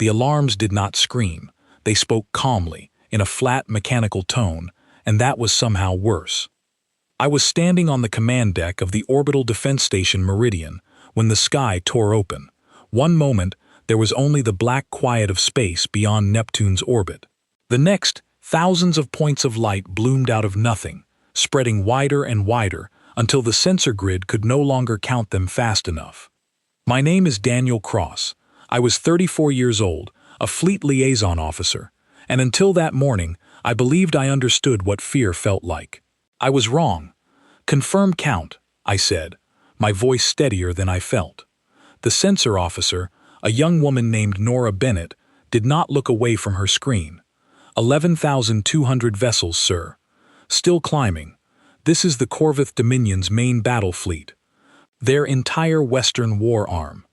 The alarms did not scream. They spoke calmly, in a flat, mechanical tone, and that was somehow worse. I was standing on the command deck of the Orbital Defense Station Meridian when the sky tore open. One moment, there was only the black quiet of space beyond Neptune's orbit. The next, thousands of points of light bloomed out of nothing, spreading wider and wider until the sensor grid could no longer count them fast enough. My name is Daniel Cross. I was 34 years old, a fleet liaison officer, and until that morning, I believed I understood what fear felt like. I was wrong. Confirm count, I said, my voice steadier than I felt. The sensor officer, a young woman named Nora Bennett, did not look away from her screen. 11,200 vessels, sir. Still climbing. This is the Corvith Dominion's main battle fleet. Their entire Western war arm.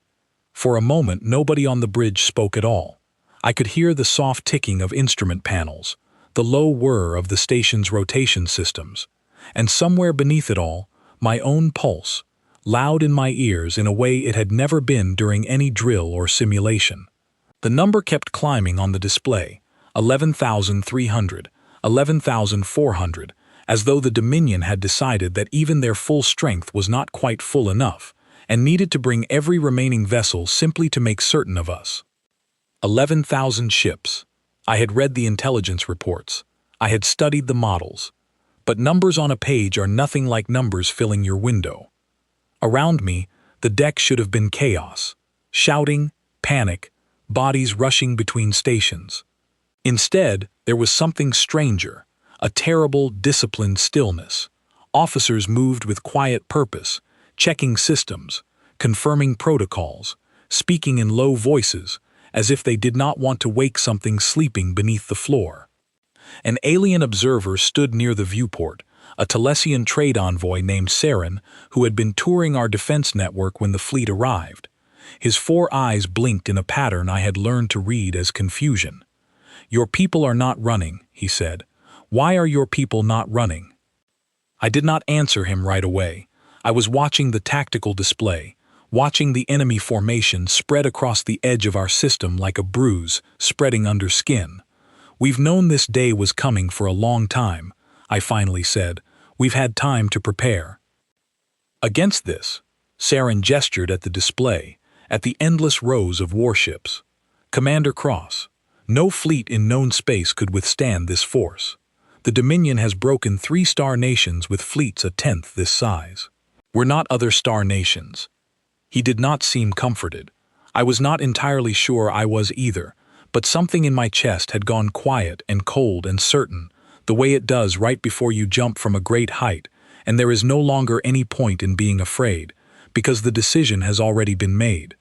For a moment, nobody on the bridge spoke at all. I could hear the soft ticking of instrument panels, the low whir of the station's rotation systems, and somewhere beneath it all, my own pulse, loud in my ears in a way it had never been during any drill or simulation. The number kept climbing on the display, 11,300, 11,400, as though the Dominion had decided that even their full strength was not quite full enough, and needed to bring every remaining vessel simply to make certain of us. 11,000 ships. I had read the intelligence reports. I had studied the models. But numbers on a page are nothing like numbers filling your window. Around me, the deck should have been chaos. Shouting, panic, bodies rushing between stations. Instead, there was something stranger, a terrible, disciplined stillness. Officers moved with quiet purpose, checking systems, confirming protocols, speaking in low voices, as if they did not want to wake something sleeping beneath the floor. An alien observer stood near the viewport, a Telesian trade envoy named Saren, who had been touring our defense network when the fleet arrived. His 4 eyes blinked in a pattern I had learned to read as confusion. "Your people are not running," he said. "Why are your people not running?" I did not answer him right away. I was watching the tactical display, watching the enemy formation spread across the edge of our system like a bruise spreading under skin. "We've known this day was coming for a long time," I finally said. "We've had time to prepare." Against this, Saren gestured at the display, at the endless rows of warships. "Commander Cross, no fleet in known space could withstand this force. The Dominion has broken 3 star nations with fleets a tenth this size. We're not other star nations." He did not seem comforted. I was not entirely sure I was either, but something in my chest had gone quiet and cold and certain, the way it does right before you jump from a great height, and there is no longer any point in being afraid, because the decision has already been made.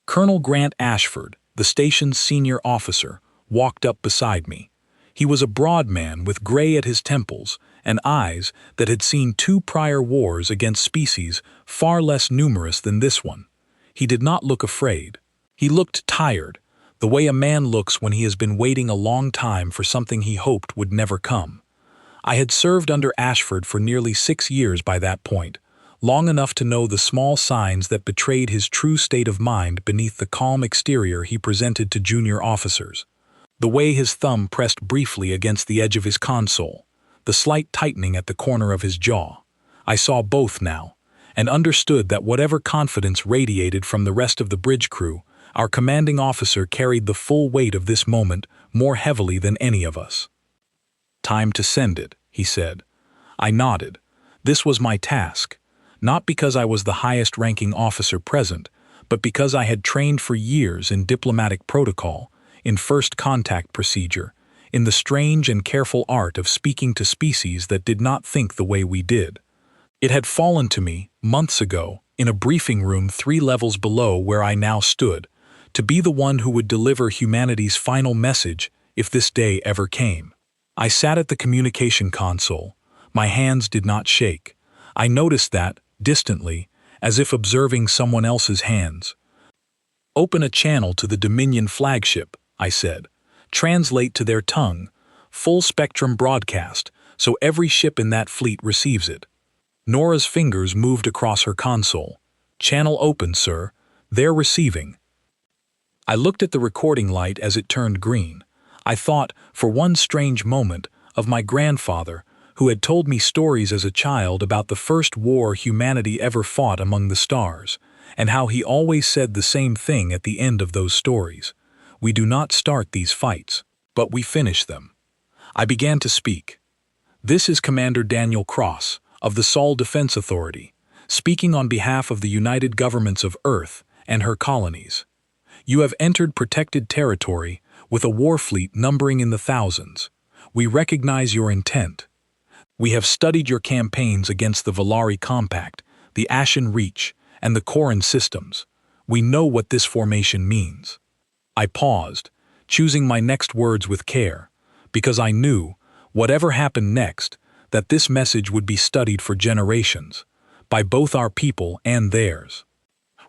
Colonel Grant Ashford, the station's senior officer, walked up beside me. He was a broad man with gray at his temples and eyes that had seen 2 prior wars against species far less numerous than this one. He did not look afraid. He looked tired, the way a man looks when he has been waiting a long time for something he hoped would never come. I had served under Ashford for nearly 6 years by that point, long enough to know the small signs that betrayed his true state of mind beneath the calm exterior he presented to junior officers. The way his thumb pressed briefly against the edge of his console, the slight tightening at the corner of his jaw. I saw both now, and understood that whatever confidence radiated from the rest of the bridge crew, our commanding officer carried the full weight of this moment more heavily than any of us. "Time to send it," he said. I nodded. This was my task, not because I was the highest-ranking officer present, but because I had trained for years in diplomatic protocol, in first contact procedure, in the strange and careful art of speaking to species that did not think the way we did. It had fallen to me, months ago, in a briefing room 3 levels below where I now stood, to be the one who would deliver humanity's final message if this day ever came. I sat at the communication console. My hands did not shake. I noticed that, distantly, as if observing someone else's hands. "Open a channel to the Dominion flagship," I said. "Translate to their tongue. Full-spectrum broadcast, so every ship in that fleet receives it." Nora's fingers moved across her console. "Channel open, sir. They're receiving." I looked at the recording light as it turned green. I thought, for one strange moment, of my grandfather, who had told me stories as a child about the first war humanity ever fought among the stars, and how he always said the same thing at the end of those stories. We do not start these fights, but we finish them. I began to speak. This is Commander Daniel Cross, of the Sol Defense Authority, speaking on behalf of the United Governments of Earth and her colonies. You have entered protected territory with a war fleet numbering in the thousands. We recognize your intent. We have studied your campaigns against the Valari Compact, the Ashen Reach, and the Koran systems. We know what this formation means. I paused, choosing my next words with care, because I knew, whatever happened next, that this message would be studied for generations, by both our people and theirs.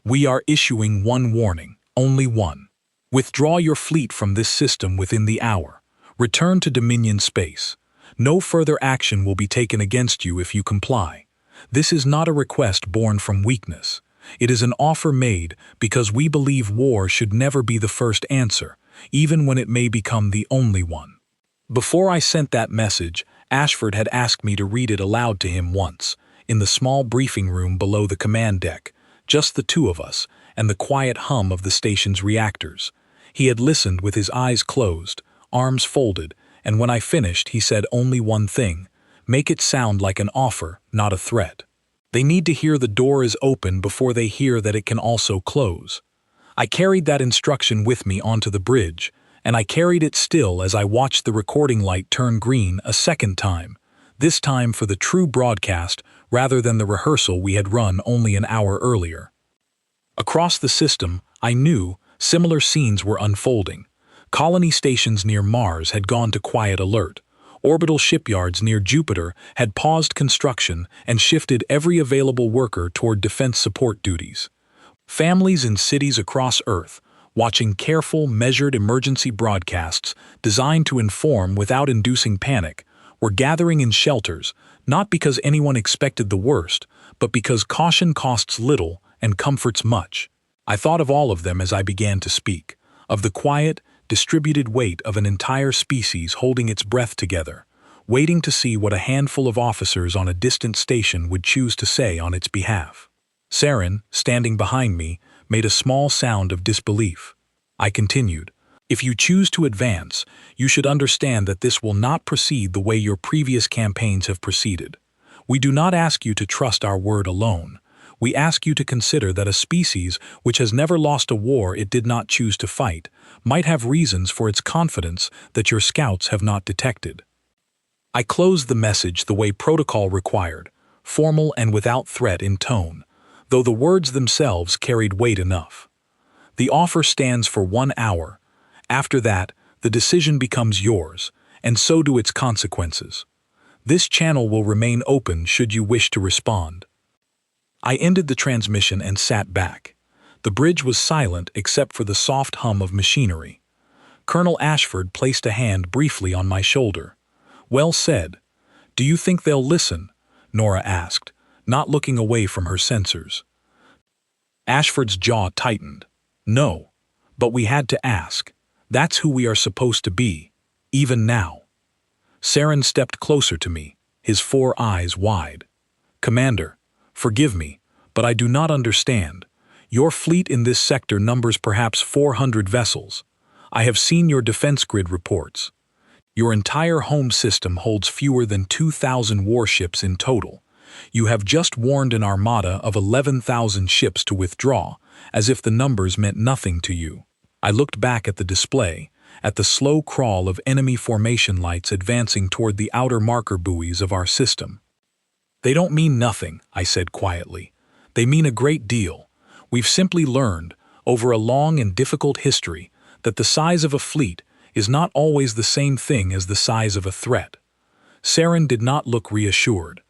We are issuing one warning, only one. Withdraw your fleet from this system within the hour. Return to Dominion space. No further action will be taken against you if you comply. This is not a request born from weakness. It is an offer made because we believe war should never be the first answer, even when it may become the only one. Before I sent that message, Ashford had asked me to read it aloud to him once, in the small briefing room below the command deck, just the two of us, and the quiet hum of the station's reactors. He had listened with his eyes closed, arms folded, and when I finished, he said only one thing: make it sound like an offer, not a threat. They need to hear the door is open before they hear that it can also close. I carried that instruction with me onto the bridge, and I carried it still as I watched the recording light turn green a second time, this time for the true broadcast rather than the rehearsal we had run only an hour earlier. Across the system, I knew similar scenes were unfolding. Colony stations near Mars had gone to quiet alert. Orbital shipyards near Jupiter had paused construction and shifted every available worker toward defense support duties. Families in cities across Earth, watching careful, measured emergency broadcasts designed to inform without inducing panic, were gathering in shelters, not because anyone expected the worst, but because caution costs little and comforts much. I thought of all of them as I began to speak, of the quiet, distributed weight of an entire species holding its breath together, waiting to see what a handful of officers on a distant station would choose to say on its behalf. Saren, standing behind me, made a small sound of disbelief. I continued, "If you choose to advance, you should understand that this will not proceed the way your previous campaigns have proceeded. We do not ask you to trust our word alone. We ask you to consider that a species which has never lost a war it did not choose to fight might have reasons for its confidence that your scouts have not detected." I closed the message the way protocol required, formal and without threat in tone, though the words themselves carried weight enough. The offer stands for 1 hour. After that, the decision becomes yours, and so do its consequences. This channel will remain open should you wish to respond. I ended the transmission and sat back. The bridge was silent except for the soft hum of machinery. Colonel Ashford placed a hand briefly on my shoulder. "Well said. Do you think they'll listen?" Nora asked, not looking away from her sensors. Ashford's jaw tightened. "No, but we had to ask. That's who we are supposed to be, even now." Saren stepped closer to me, his 4 eyes wide. "Commander, forgive me, but I do not understand. Your fleet in this sector numbers perhaps 400 vessels. I have seen your defense grid reports. Your entire home system holds fewer than 2,000 warships in total. You have just warned an armada of 11,000 ships to withdraw, as if the numbers meant nothing to you." I looked back at the display, at the slow crawl of enemy formation lights advancing toward the outer marker buoys of our system. "They don't mean nothing," I said quietly. "They mean a great deal. We've simply learned, over a long and difficult history, that the size of a fleet is not always the same thing as the size of a threat." Saren did not look reassured.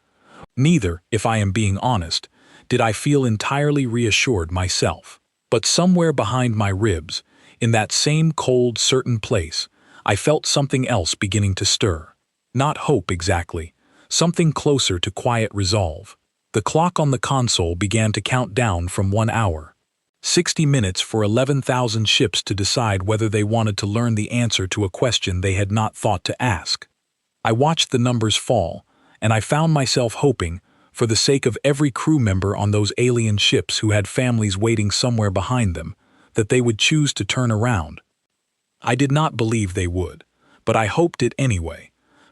Neither, if I am being honest, did I feel entirely reassured myself. But somewhere behind my ribs, in that same cold, certain place, I felt something else beginning to stir. Not hope exactly, something closer to quiet resolve. The clock on the console began to count down from 1 hour. 60 minutes for 11,000 ships to decide whether they wanted to learn the answer to a question they had not thought to ask. I watched the numbers fall, and I found myself hoping, for the sake of every crew member on those alien ships who had families waiting somewhere behind them, that they would choose to turn around. I did not believe they would, but I hoped it anyway.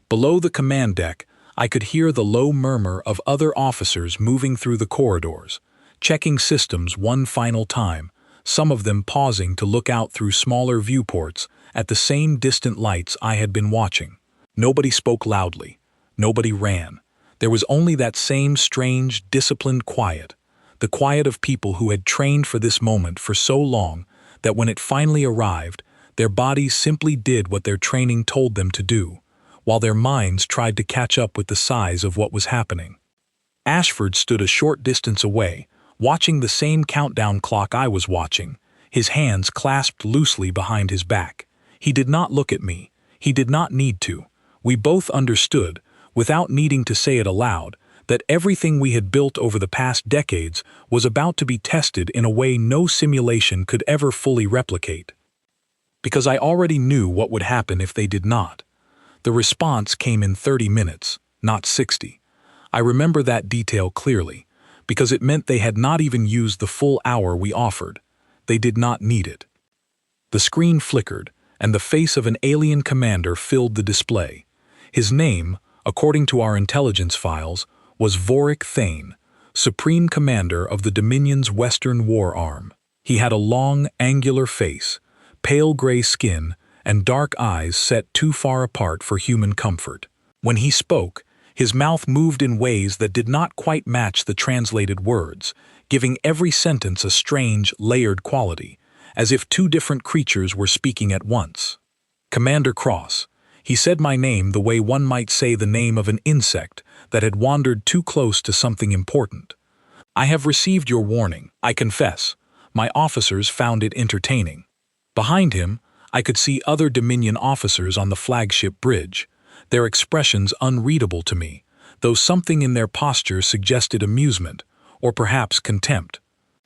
Below the command deck, I could hear the low murmur of other officers moving through the corridors, checking systems one final time, some of them pausing to look out through smaller viewports at the same distant lights I had been watching. Nobody spoke loudly. Nobody ran. There was only that same strange, disciplined quiet, the quiet of people who had trained for this moment for so long that when it finally arrived, their bodies simply did what their training told them to do, while their minds tried to catch up with the size of what was happening. Ashford stood a short distance away, watching the same countdown clock I was watching, his hands clasped loosely behind his back. He did not look at me. He did not need to. We both understood, without needing to say it aloud, that everything we had built over the past decades was about to be tested in a way no simulation could ever fully replicate. Because I already knew what would happen if they did not. The response came in 30 minutes, not 60. I remember that detail clearly, because it meant they had not even used the full hour we offered. They did not need it. The screen flickered, and the face of an alien commander filled the display. His name, according to our intelligence files, was Vorik Thane, Supreme Commander of the Dominion's Western War Arm. He had a long, angular face, pale gray skin, and dark eyes set too far apart for human comfort. When he spoke, his mouth moved in ways that did not quite match the translated words, giving every sentence a strange, layered quality, as if two different creatures were speaking at once. Commander Cross. He said my name the way one might say the name of an insect that had wandered too close to something important. I have received your warning, I confess. My officers found it entertaining. Behind him, I could see other Dominion officers on the flagship bridge, their expressions unreadable to me, though something in their posture suggested amusement, or perhaps contempt.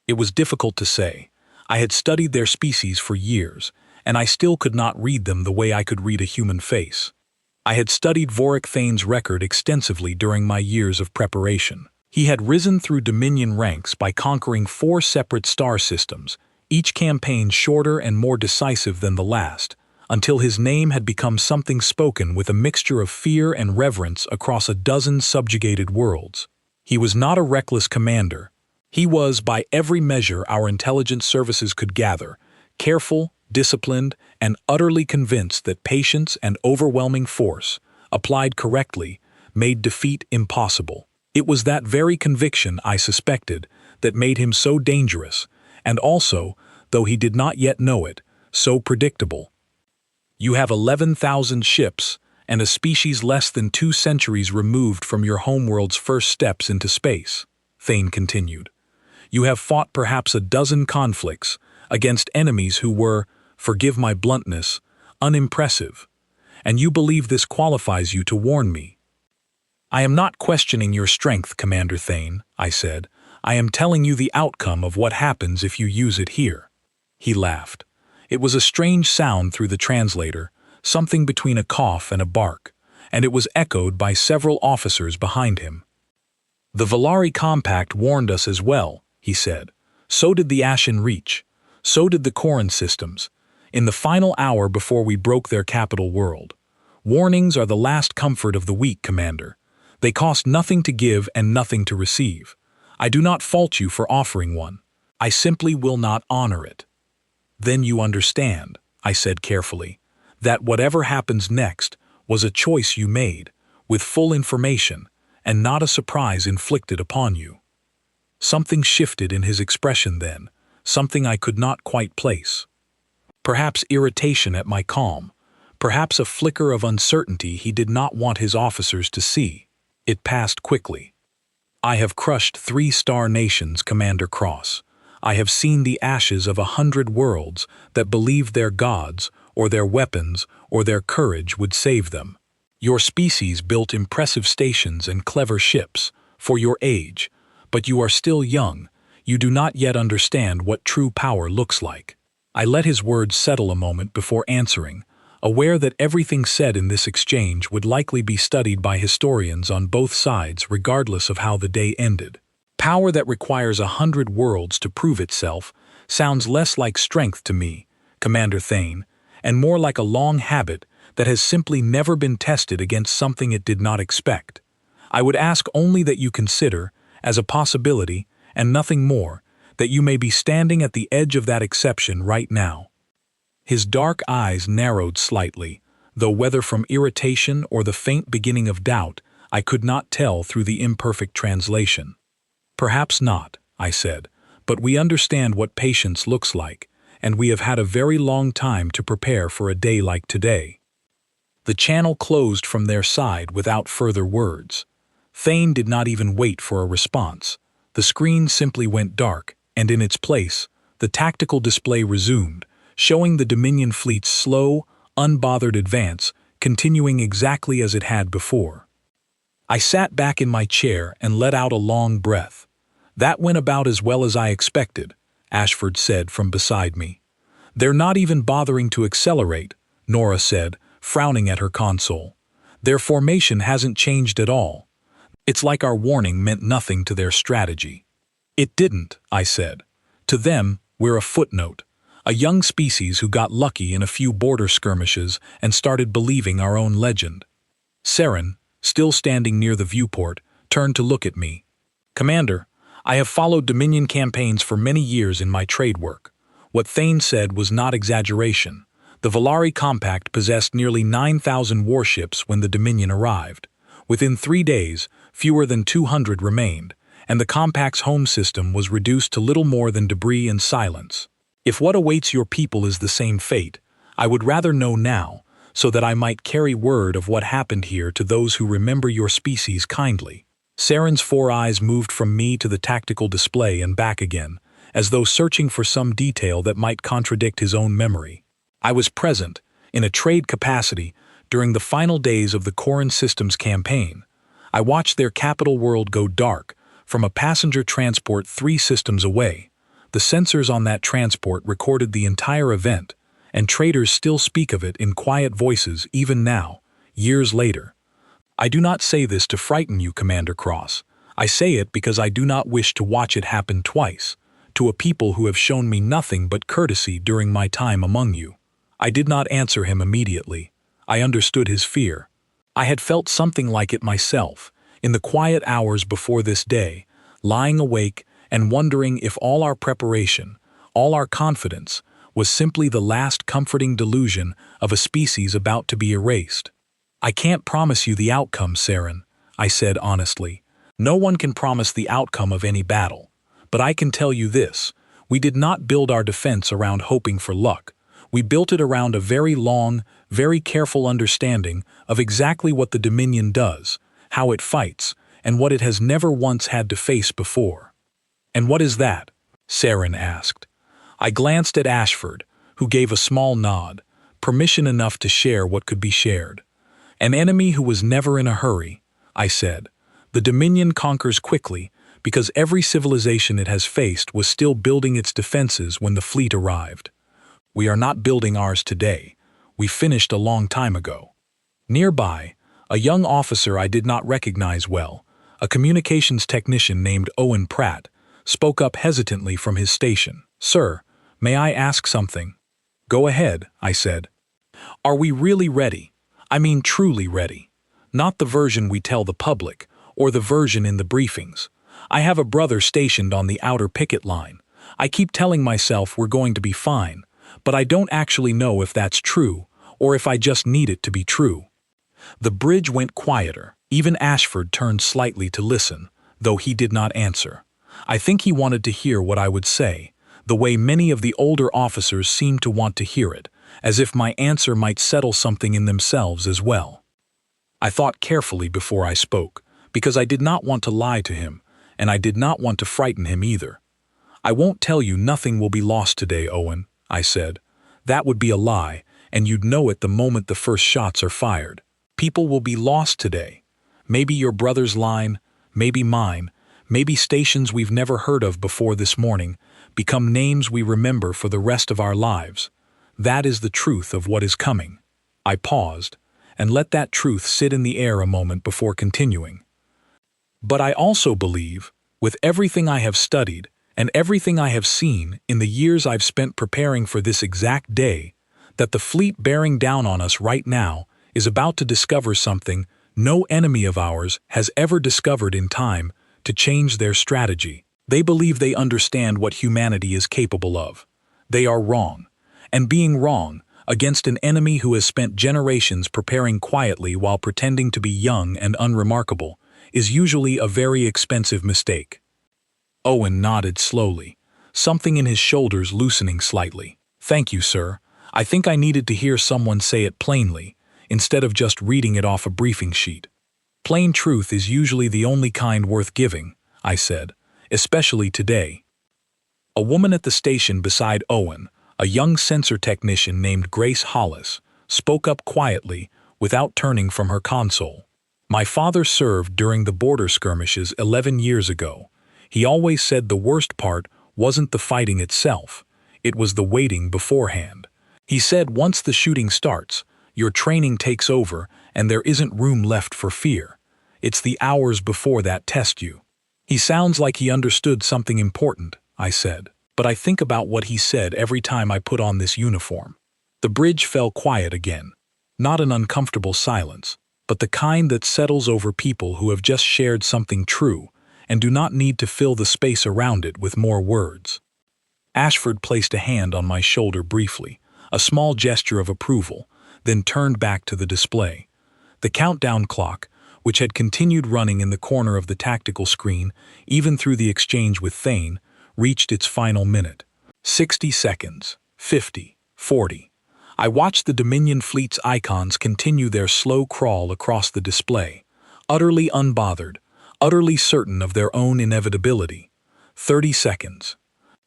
It was difficult to say. I had studied their species for years, and I still could not read them the way I could read a human face. I had studied Vorik Thane's record extensively during my years of preparation. He had risen through Dominion ranks by conquering 4 separate star systems, each campaign shorter and more decisive than the last, until his name had become something spoken with a mixture of fear and reverence across a dozen subjugated worlds. He was not a reckless commander. He was, by every measure our intelligence services could gather, careful, disciplined, and utterly convinced that patience and overwhelming force, applied correctly, made defeat impossible. It was that very conviction, I suspected, that made him so dangerous, and also, though he did not yet know it, so predictable. You have 11,000 ships, and a species less than 2 centuries removed from your homeworld's first steps into space, Thane continued. You have fought perhaps a dozen conflicts against enemies who were, forgive my bluntness, unimpressive, and you believe this qualifies you to warn me. I am not questioning your strength, Commander Thane, I said. I am telling you the outcome of what happens if you use it here. He laughed. It was a strange sound through the translator, something between a cough and a bark, and it was echoed by several officers behind him. The Valari Compact warned us as well, he said. So did the Ashen Reach. So did the Corin systems, in the final hour before we broke their capital world. Warnings are the last comfort of the weak, Commander. They cost nothing to give and nothing to receive. I do not fault you for offering one. I simply will not honor it. Then you understand, I said carefully, that whatever happens next was a choice you made, with full information, and not a surprise inflicted upon you. Something shifted in his expression then, something I could not quite place. Perhaps irritation at my calm, perhaps a flicker of uncertainty he did not want his officers to see. It passed quickly. I have crushed 3 star nations, Commander Cross. I have seen the ashes of 100 worlds that believed their gods, or their weapons, or their courage would save them. Your species built impressive stations and clever ships, for your age, but you are still young. You do not yet understand what true power looks like." I let his words settle a moment before answering, aware that everything said in this exchange would likely be studied by historians on both sides regardless of how the day ended. Power that requires 100 worlds to prove itself sounds less like strength to me, Commander Thane, and more like a long habit that has simply never been tested against something it did not expect. I would ask only that you consider, as a possibility, and nothing more, that you may be standing at the edge of that exception right now." His dark eyes narrowed slightly, though whether from irritation or the faint beginning of doubt, I could not tell through the imperfect translation. "Perhaps not," I said, "but we understand what patience looks like, and we have had a very long time to prepare for a day like today." The channel closed from their side without further words. Thane did not even wait for a response. The screen simply went dark, and in its place, the tactical display resumed, showing the Dominion fleet's slow, unbothered advance, continuing exactly as it had before. I sat back in my chair and let out a long breath. "That went about as well as I expected," Ashford said from beside me. "They're not even bothering to accelerate," Nora said, frowning at her console. "Their formation hasn't changed at all. It's like our warning meant nothing to their strategy." "It didn't," I said. "To them, we're a footnote, a young species who got lucky in a few border skirmishes and started believing our own legend." Saren, still standing near the viewport, turned to look at me. "Commander, I have followed Dominion campaigns for many years in my trade work. What Thane said was not exaggeration. The Volari Compact possessed nearly 9,000 warships when the Dominion arrived. Within 3 days, fewer than 200 remained, and the Compact's home system was reduced to little more than debris and silence. If what awaits your people is the same fate, I would rather know now, so that I might carry word of what happened here to those who remember your species kindly." Saren's 4 eyes moved from me to the tactical display and back again, as though searching for some detail that might contradict his own memory. I was present, in a trade capacity, during the final days of the Corran Systems campaign. I watched their capital world go dark, from a passenger transport 3 systems away. The sensors on that transport recorded the entire event, and traders still speak of it in quiet voices even now, years later. I do not say this to frighten you, Commander Cross. I say it because I do not wish to watch it happen twice, to a people who have shown me nothing but courtesy during my time among you. I did not answer him immediately. I understood his fear. I had felt something like it myself, in the quiet hours before this day, lying awake and wondering if all our preparation, all our confidence, was simply the last comforting delusion of a species about to be erased. "I can't promise you the outcome, Saren," I said honestly. "No one can promise the outcome of any battle. But I can tell you this, we did not build our defense around hoping for luck. We built it around a very long, very careful understanding of exactly what the Dominion does, how it fights, and what it has never once had to face before." "And what is that?" Saren asked. I glanced at Ashford, who gave a small nod, permission enough to share what could be shared. "An enemy who was never in a hurry," I said. "The Dominion conquers quickly, because every civilization it has faced was still building its defenses when the fleet arrived. We are not building ours today. We finished a long time ago." Nearby, a young officer I did not recognize well, a communications technician named Owen Pratt, spoke up hesitantly from his station. "Sir, may I ask something?" "Go ahead," I said. "Are we really ready? I mean truly ready. Not the version we tell the public, or the version in the briefings. I have a brother stationed on the outer picket line. I keep telling myself we're going to be fine, but I don't actually know if that's true, or if I just need it to be true." The bridge went quieter. Even Ashford turned slightly to listen, though he did not answer. I think he wanted to hear what I would say, the way many of the older officers seemed to want to hear it, as if my answer might settle something in themselves as well. I thought carefully before I spoke, because I did not want to lie to him, and I did not want to frighten him either. "I won't tell you nothing will be lost today, Owen," I said. "That would be a lie, and you'd know it the moment the first shots are fired. People will be lost today. Maybe your brother's line, maybe mine, Maybe stations we've never heard of before this morning become names we remember for the rest of our lives. That is the truth of what is coming. I paused, and let that truth sit in the air a moment before continuing. But I also believe, with everything I have studied and everything I have seen in the years I've spent preparing for this exact day, that the fleet bearing down on us right now is about to discover something no enemy of ours has ever discovered in time to change their strategy. They believe they understand what humanity is capable of. They are wrong. And being wrong against an enemy who has spent generations preparing quietly while pretending to be young and unremarkable is usually a very expensive mistake. Owen nodded slowly, something in his shoulders loosening slightly. Thank you, sir. I think I needed to hear someone say it plainly, instead of just reading it off a briefing sheet. Plain truth is usually the only kind worth giving, I said, especially today. A woman at the station beside Owen, a young sensor technician named Grace Hollis, spoke up quietly without turning from her console. My father served during the border skirmishes 11 years ago. He always said the worst part wasn't the fighting itself, it was the waiting beforehand. He said once the shooting starts, your training takes over and there isn't room left for fear. It's the hours before that test you. He sounds like he understood something important, I said, but I think about what he said every time I put on this uniform. The bridge fell quiet again. Not an uncomfortable silence, but the kind that settles over people who have just shared something true and do not need to fill the space around it with more words. Ashford placed a hand on my shoulder briefly, a small gesture of approval, then turned back to the display. The countdown clock, which had continued running in the corner of the tactical screen even through the exchange with Thane, reached its final minute. 60 seconds, 50, 40. I watched the Dominion fleet's icons continue their slow crawl across the display, utterly unbothered, utterly certain of their own inevitability. 30 seconds.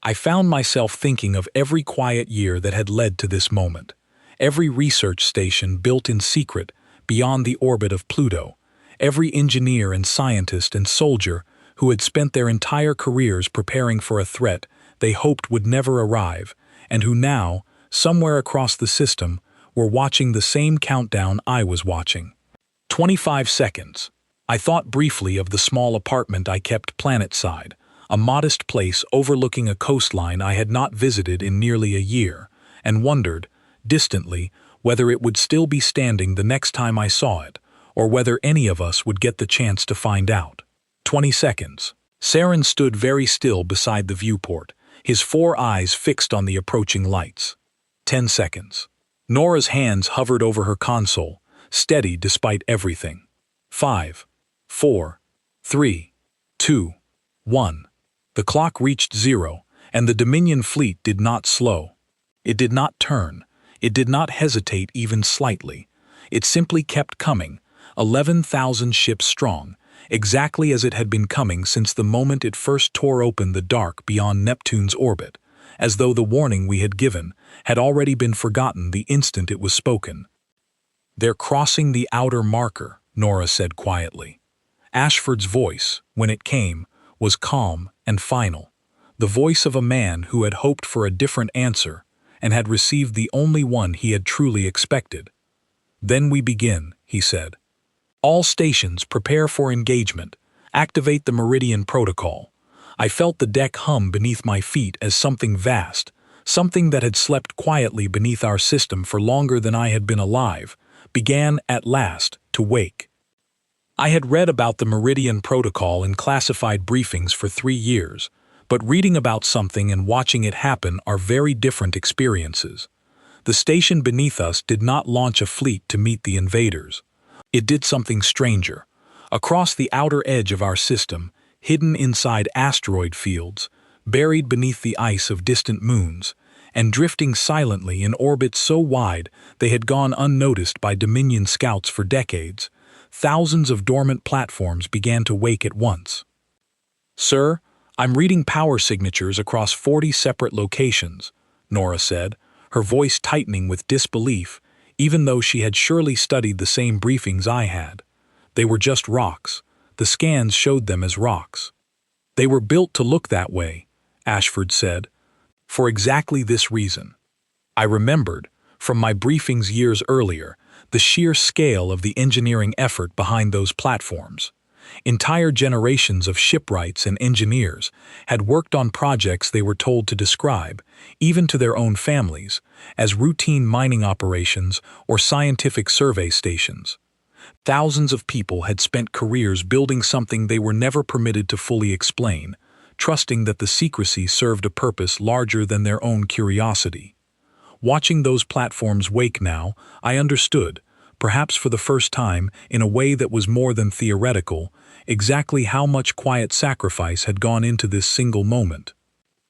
I found myself thinking of every quiet year that had led to this moment, every research station built in secret beyond the orbit of Pluto, every engineer and scientist and soldier who had spent their entire careers preparing for a threat they hoped would never arrive, and who now, somewhere across the system, were watching the same countdown I was watching. 25 seconds. I thought briefly of the small apartment I kept planetside, a modest place overlooking a coastline I had not visited in nearly a year, and wondered, distantly, whether it would still be standing the next time I saw it, or whether any of us would get the chance to find out. 20 seconds. Saren stood very still beside the viewport, his 4 eyes fixed on the approaching lights. 10 seconds. Nora's hands hovered over her console, steady despite everything. 5, 4, 3, 2, 1. The clock reached 0, and the Dominion fleet did not slow. It did not turn. It did not hesitate even slightly. It simply kept coming, 11,000 ships strong, exactly as it had been coming since the moment it first tore open the dark beyond Neptune's orbit, as though the warning we had given had already been forgotten the instant it was spoken. "They're crossing the outer marker," Nora said quietly. Ashford's voice, when it came, was calm and final, the voice of a man who had hoped for a different answer and had received the only one he had truly expected. "Then we begin," he said. "All stations prepare for engagement. Activate the Meridian Protocol." I felt the deck hum beneath my feet as something vast, something that had slept quietly beneath our system for longer than I had been alive, began at last to wake. I had read about the Meridian Protocol in classified briefings for 3 years, but reading about something and watching it happen are very different experiences. The station beneath us did not launch a fleet to meet the invaders. It did something stranger. Across the outer edge of our system, hidden inside asteroid fields, buried beneath the ice of distant moons, and drifting silently in orbits so wide they had gone unnoticed by Dominion scouts for decades, thousands of dormant platforms began to wake at once. "Sir, I'm reading power signatures across 40 separate locations," Nora said, her voice tightening with disbelief, even though she had surely studied the same briefings I had. They were just rocks. The scans showed them as rocks. They were built to look that way, Ashford said, for exactly this reason. I remembered, from my briefings years earlier, the sheer scale of the engineering effort behind those platforms. Entire generations of shipwrights and engineers had worked on projects they were told to describe, even to their own families, as routine mining operations or scientific survey stations. Thousands of people had spent careers building something they were never permitted to fully explain, trusting that the secrecy served a purpose larger than their own curiosity. Watching those platforms wake now, I understood, perhaps for the first time in a way that was more than theoretical, exactly how much quiet sacrifice had gone into this single moment.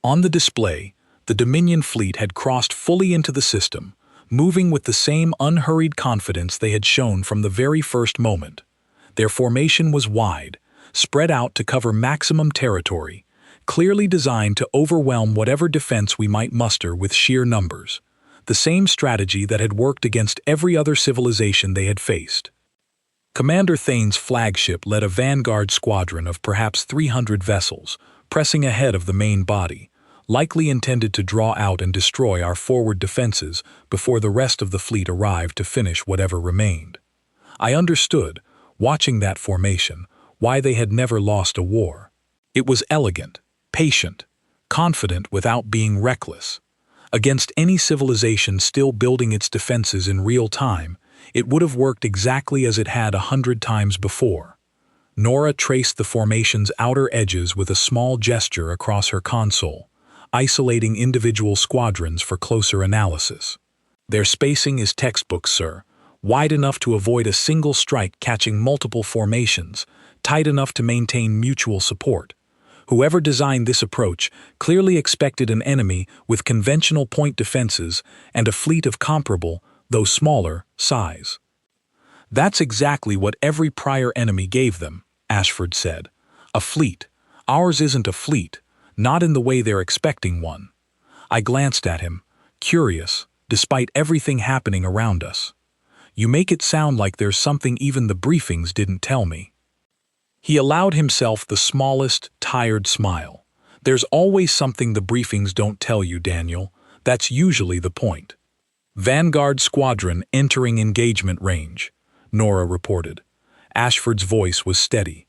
On the display, the Dominion fleet had crossed fully into the system, moving with the same unhurried confidence they had shown from the very first moment. Their formation was wide, spread out to cover maximum territory, clearly designed to overwhelm whatever defense we might muster with sheer numbers. The same strategy that had worked against every other civilization they had faced. Commander Thane's flagship led a vanguard squadron of perhaps 300 vessels, pressing ahead of the main body, likely intended to draw out and destroy our forward defenses before the rest of the fleet arrived to finish whatever remained. I understood, watching that formation, why they had never lost a war. It was elegant, patient, confident without being reckless. Against any civilization still building its defenses in real time, it would have worked exactly as it had 100 times before. Nora traced the formation's outer edges with a small gesture across her console, isolating individual squadrons for closer analysis. Their spacing is textbook, sir, wide enough to avoid a single strike catching multiple formations, tight enough to maintain mutual support. Whoever designed this approach clearly expected an enemy with conventional point defenses and a fleet of comparable, though smaller, size. That's exactly what every prior enemy gave them, Ashford said. A fleet. Ours isn't a fleet, not in the way they're expecting one. I glanced at him, curious, despite everything happening around us. You make it sound like there's something even the briefings didn't tell me. He allowed himself the smallest, tired smile. There's always something the briefings don't tell you, Daniel. That's usually the point. Vanguard Squadron entering engagement range, Nora reported. Ashford's voice was steady.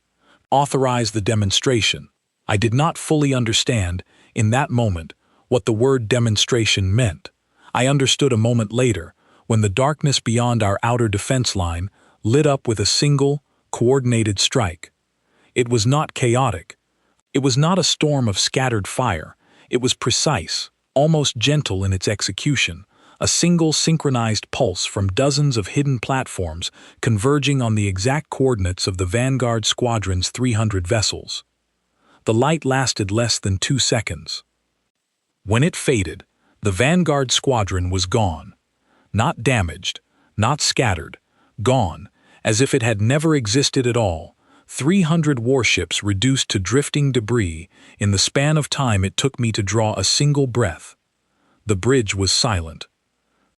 Authorize the demonstration. I did not fully understand, in that moment, what the word demonstration meant. I understood a moment later, when the darkness beyond our outer defense line lit up with a single, coordinated strike. It was not chaotic. It was not a storm of scattered fire. It was precise, almost gentle in its execution, a single synchronized pulse from dozens of hidden platforms converging on the exact coordinates of the Vanguard Squadron's 300 vessels. The light lasted less than 2 seconds. When it faded, the Vanguard Squadron was gone. Not damaged, not scattered, gone, as if it had never existed at all. 300 warships reduced to drifting debris in the span of time it took me to draw a single breath. The bridge was silent.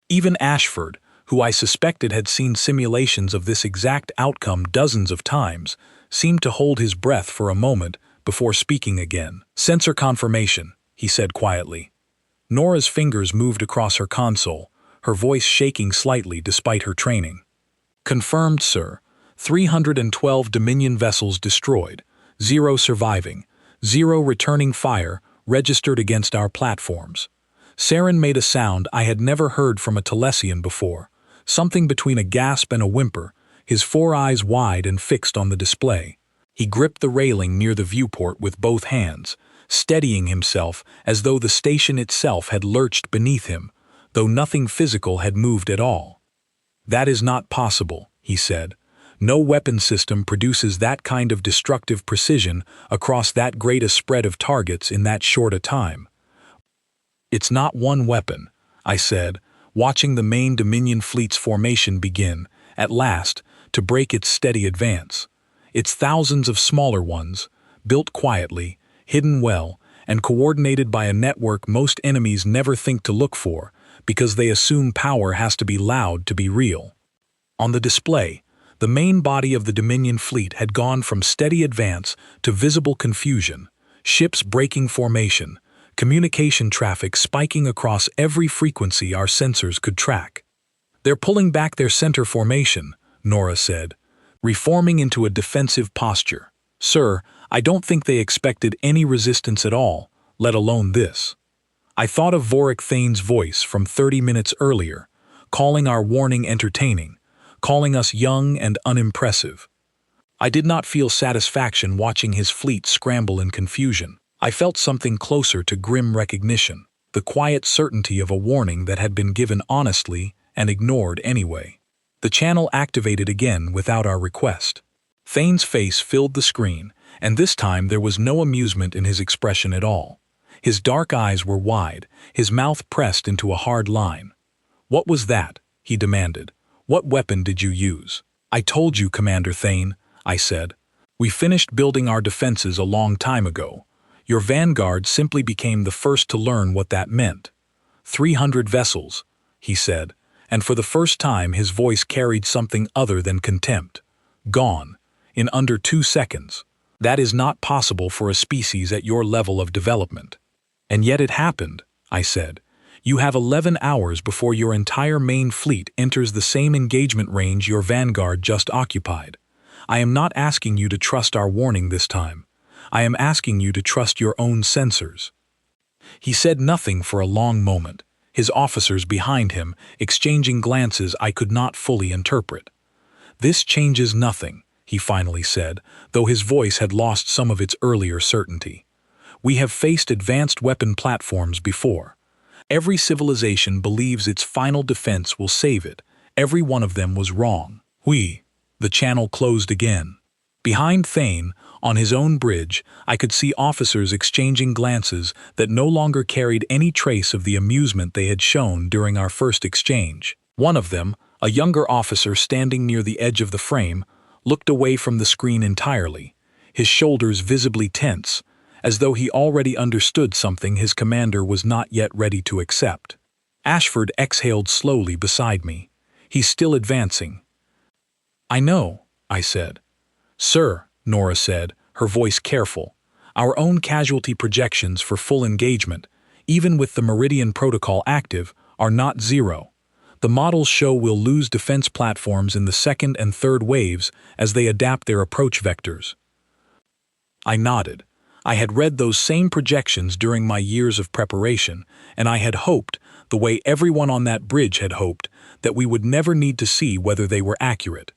Even Ashford, who I suspected had seen simulations of this exact outcome dozens of times, seemed to hold his breath for a moment before speaking again. Sensor confirmation, he said quietly. Nora's fingers moved across her console, her voice shaking slightly despite her training. Confirmed, sir. 312 Dominion vessels destroyed, 0 surviving, 0 returning fire registered against our platforms. Saren made a sound I had never heard from a Telesian before, something between a gasp and a whimper, his 4 eyes wide and fixed on the display. He gripped the railing near the viewport with both hands, steadying himself as though the station itself had lurched beneath him, though nothing physical had moved at all. That is not possible, he said. No weapon system produces that kind of destructive precision across that great a spread of targets in that short a time. It's not one weapon, I said, watching the main Dominion fleet's formation begin, at last, to break its steady advance. It's thousands of smaller ones, built quietly, hidden well, and coordinated by a network most enemies never think to look for, because they assume power has to be loud to be real. On the display, the main body of the Dominion fleet had gone from steady advance to visible confusion, ships breaking formation, communication traffic spiking across every frequency our sensors could track. "They're pulling back their center formation," Nora said, reforming into a defensive posture. "Sir, I don't think they expected any resistance at all, let alone this." I thought of Vorik Thane's voice from 30 minutes earlier, calling our warning entertaining, calling us young and unimpressive. I did not feel satisfaction watching his fleet scramble in confusion. I felt something closer to grim recognition, the quiet certainty of a warning that had been given honestly and ignored anyway. The channel activated again without our request. Thane's face filled the screen, and this time there was no amusement in his expression at all. His dark eyes were wide, his mouth pressed into a hard line. "What was that?" he demanded. "What weapon did you use?" "I told you, Commander Thane," I said. "We finished building our defenses a long time ago. Your vanguard simply became the first to learn what that meant." 300 vessels, he said, and for the first time his voice carried something other than contempt. "Gone. In under 2 seconds. That is not possible for a species at your level of development." "And yet it happened," I said. "You have 11 hours before your entire main fleet enters the same engagement range your vanguard just occupied. I am not asking you to trust our warning this time. I am asking you to trust your own sensors." He said nothing for a long moment, his officers behind him exchanging glances I could not fully interpret. "This changes nothing," he finally said, though his voice had lost some of its earlier certainty. "We have faced advanced weapon platforms before. Every civilization believes its final defense will save it. Every one of them was wrong. The channel closed again. Behind Thane, on his own bridge, I could see officers exchanging glances that no longer carried any trace of the amusement they had shown during our first exchange. One of them, a younger officer standing near the edge of the frame, looked away from the screen entirely, his shoulders visibly tense, as though he already understood something his commander was not yet ready to accept. Ashford exhaled slowly beside me. "He's still advancing." "I know," I said. "Sir," Nora said, her voice careful, "our own casualty projections for full engagement, even with the Meridian Protocol active, are not zero. The models show we'll lose defense platforms in the second and third waves as they adapt their approach vectors." I nodded. I had read those same projections during my years of preparation, and I had hoped, the way everyone on that bridge had hoped, that we would never need to see whether they were accurate.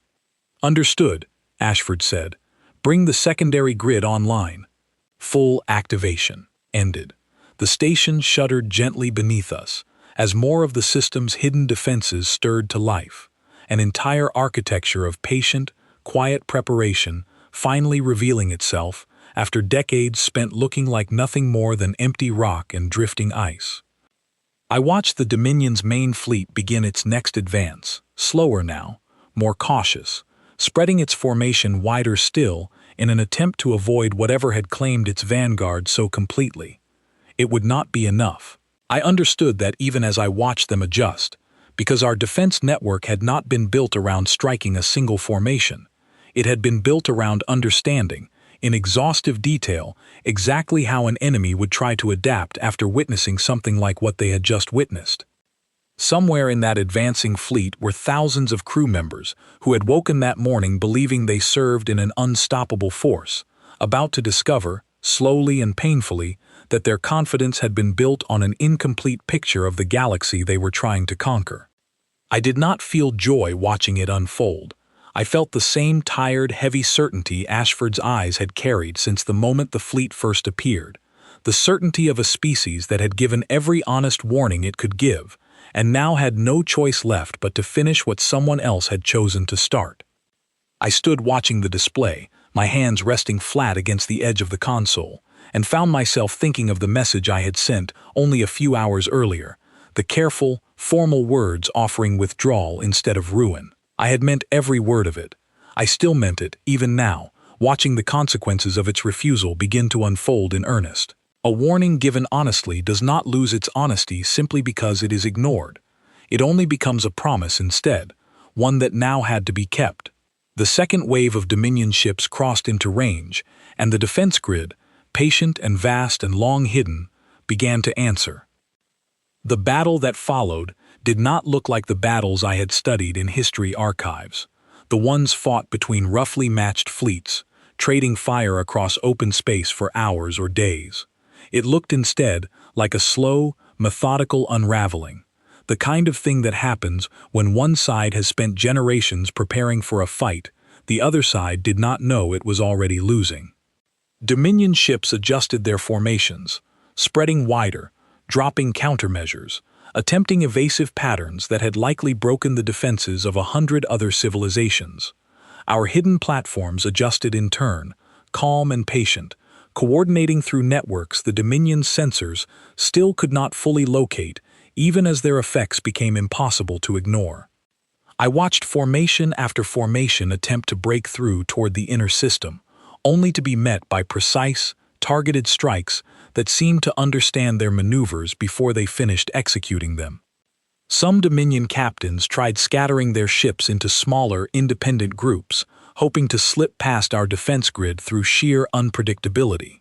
"Understood," Ashford said. "Bring the secondary grid online." Full activation ended. The station shuddered gently beneath us, as more of the system's hidden defenses stirred to life, an entire architecture of patient, quiet preparation finally revealing itself after decades spent looking like nothing more than empty rock and drifting ice. I watched the Dominion's main fleet begin its next advance, slower now, more cautious, spreading its formation wider still in an attempt to avoid whatever had claimed its vanguard so completely. It would not be enough. I understood that even as I watched them adjust, because our defense network had not been built around striking a single formation. It had been built around understanding, in exhaustive detail, exactly how an enemy would try to adapt after witnessing something like what they had just witnessed. Somewhere in that advancing fleet were thousands of crew members who had woken that morning believing they served in an unstoppable force, about to discover, slowly and painfully, that their confidence had been built on an incomplete picture of the galaxy they were trying to conquer. I did not feel joy watching it unfold. I felt the same tired, heavy certainty Ashford's eyes had carried since the moment the fleet first appeared, the certainty of a species that had given every honest warning it could give, and now had no choice left but to finish what someone else had chosen to start. I stood watching the display, my hands resting flat against the edge of the console, and found myself thinking of the message I had sent only a few hours earlier, the careful, formal words offering withdrawal instead of ruin. I had meant every word of it. I still meant it, even now, watching the consequences of its refusal begin to unfold in earnest. A warning given honestly does not lose its honesty simply because it is ignored. It only becomes a promise instead, one that now had to be kept. The second wave of Dominion ships crossed into range, and the defense grid, patient and vast and long hidden, began to answer. The battle that followed did not look like the battles I had studied in history archives, the ones fought between roughly matched fleets, trading fire across open space for hours or days. It looked instead like a slow, methodical unraveling, the kind of thing that happens when one side has spent generations preparing for a fight the other side did not know it was already losing. Dominion ships adjusted their formations, spreading wider, dropping countermeasures, attempting evasive patterns that had likely broken the defenses of 100 other civilizations. Our hidden platforms adjusted in turn, calm and patient, coordinating through networks the Dominion's sensors still could not fully locate, even as their effects became impossible to ignore. I watched formation after formation attempt to break through toward the inner system, only to be met by precise, targeted strikes that seemed to understand their maneuvers before they finished executing them. Some Dominion captains tried scattering their ships into smaller, independent groups, hoping to slip past our defense grid through sheer unpredictability.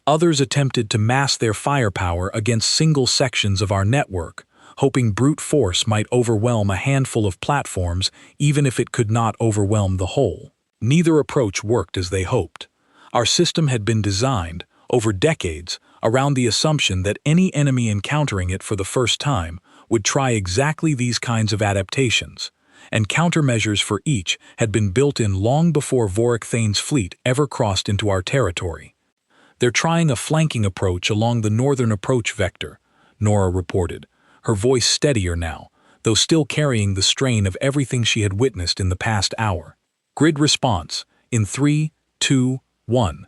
Others attempted to mass their firepower against single sections of our network, hoping brute force might overwhelm a handful of platforms even if it could not overwhelm the whole. Neither approach worked as they hoped. Our system had been designed, over decades, around the assumption that any enemy encountering it for the first time would try exactly these kinds of adaptations, and countermeasures for each had been built in long before Vorik Thane's fleet ever crossed into our territory. "They're trying a flanking approach along the northern approach vector," Nora reported, her voice steadier now, though still carrying the strain of everything she had witnessed in the past hour. Grid response, in 3, 2, 1.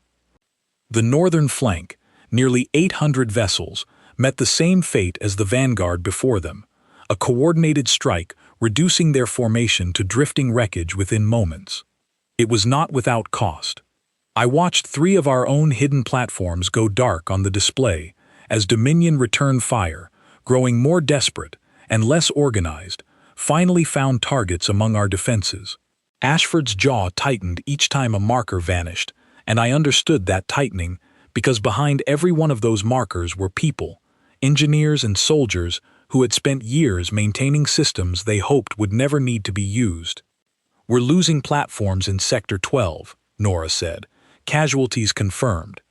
The northern flank, nearly 800 vessels, met the same fate as the vanguard before them, a coordinated strike reducing their formation to drifting wreckage within moments. It was not without cost. I watched 3 of our own hidden platforms go dark on the display as Dominion returned fire, growing more desperate and less organized, finally found targets among our defenses. Ashford's jaw tightened each time a marker vanished, and I understood that tightening because behind every one of those markers were people, engineers and soldiers who had spent years maintaining systems they hoped would never need to be used. "We're losing platforms in Sector 12, Nora said. "Casualties confirmed."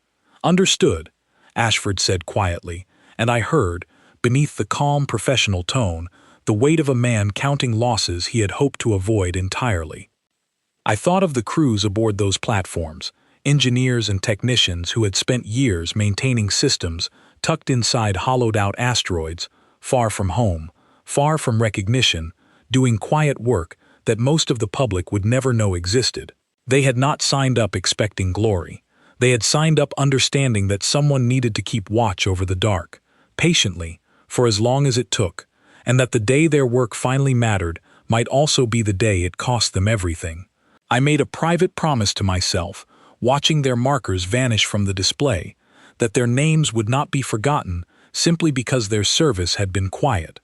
"Understood," Ashford said quietly, and I heard, beneath the calm professional tone, the weight of a man counting losses he had hoped to avoid entirely. I thought of the crews aboard those platforms, engineers and technicians who had spent years maintaining systems tucked inside hollowed-out asteroids, far from home, far from recognition, doing quiet work that most of the public would never know existed. They had not signed up expecting glory. They had signed up understanding that someone needed to keep watch over the dark, patiently, for as long as it took, and that the day their work finally mattered might also be the day it cost them everything. I made a private promise to myself, watching their markers vanish from the display, that their names would not be forgotten simply because their service had been quiet.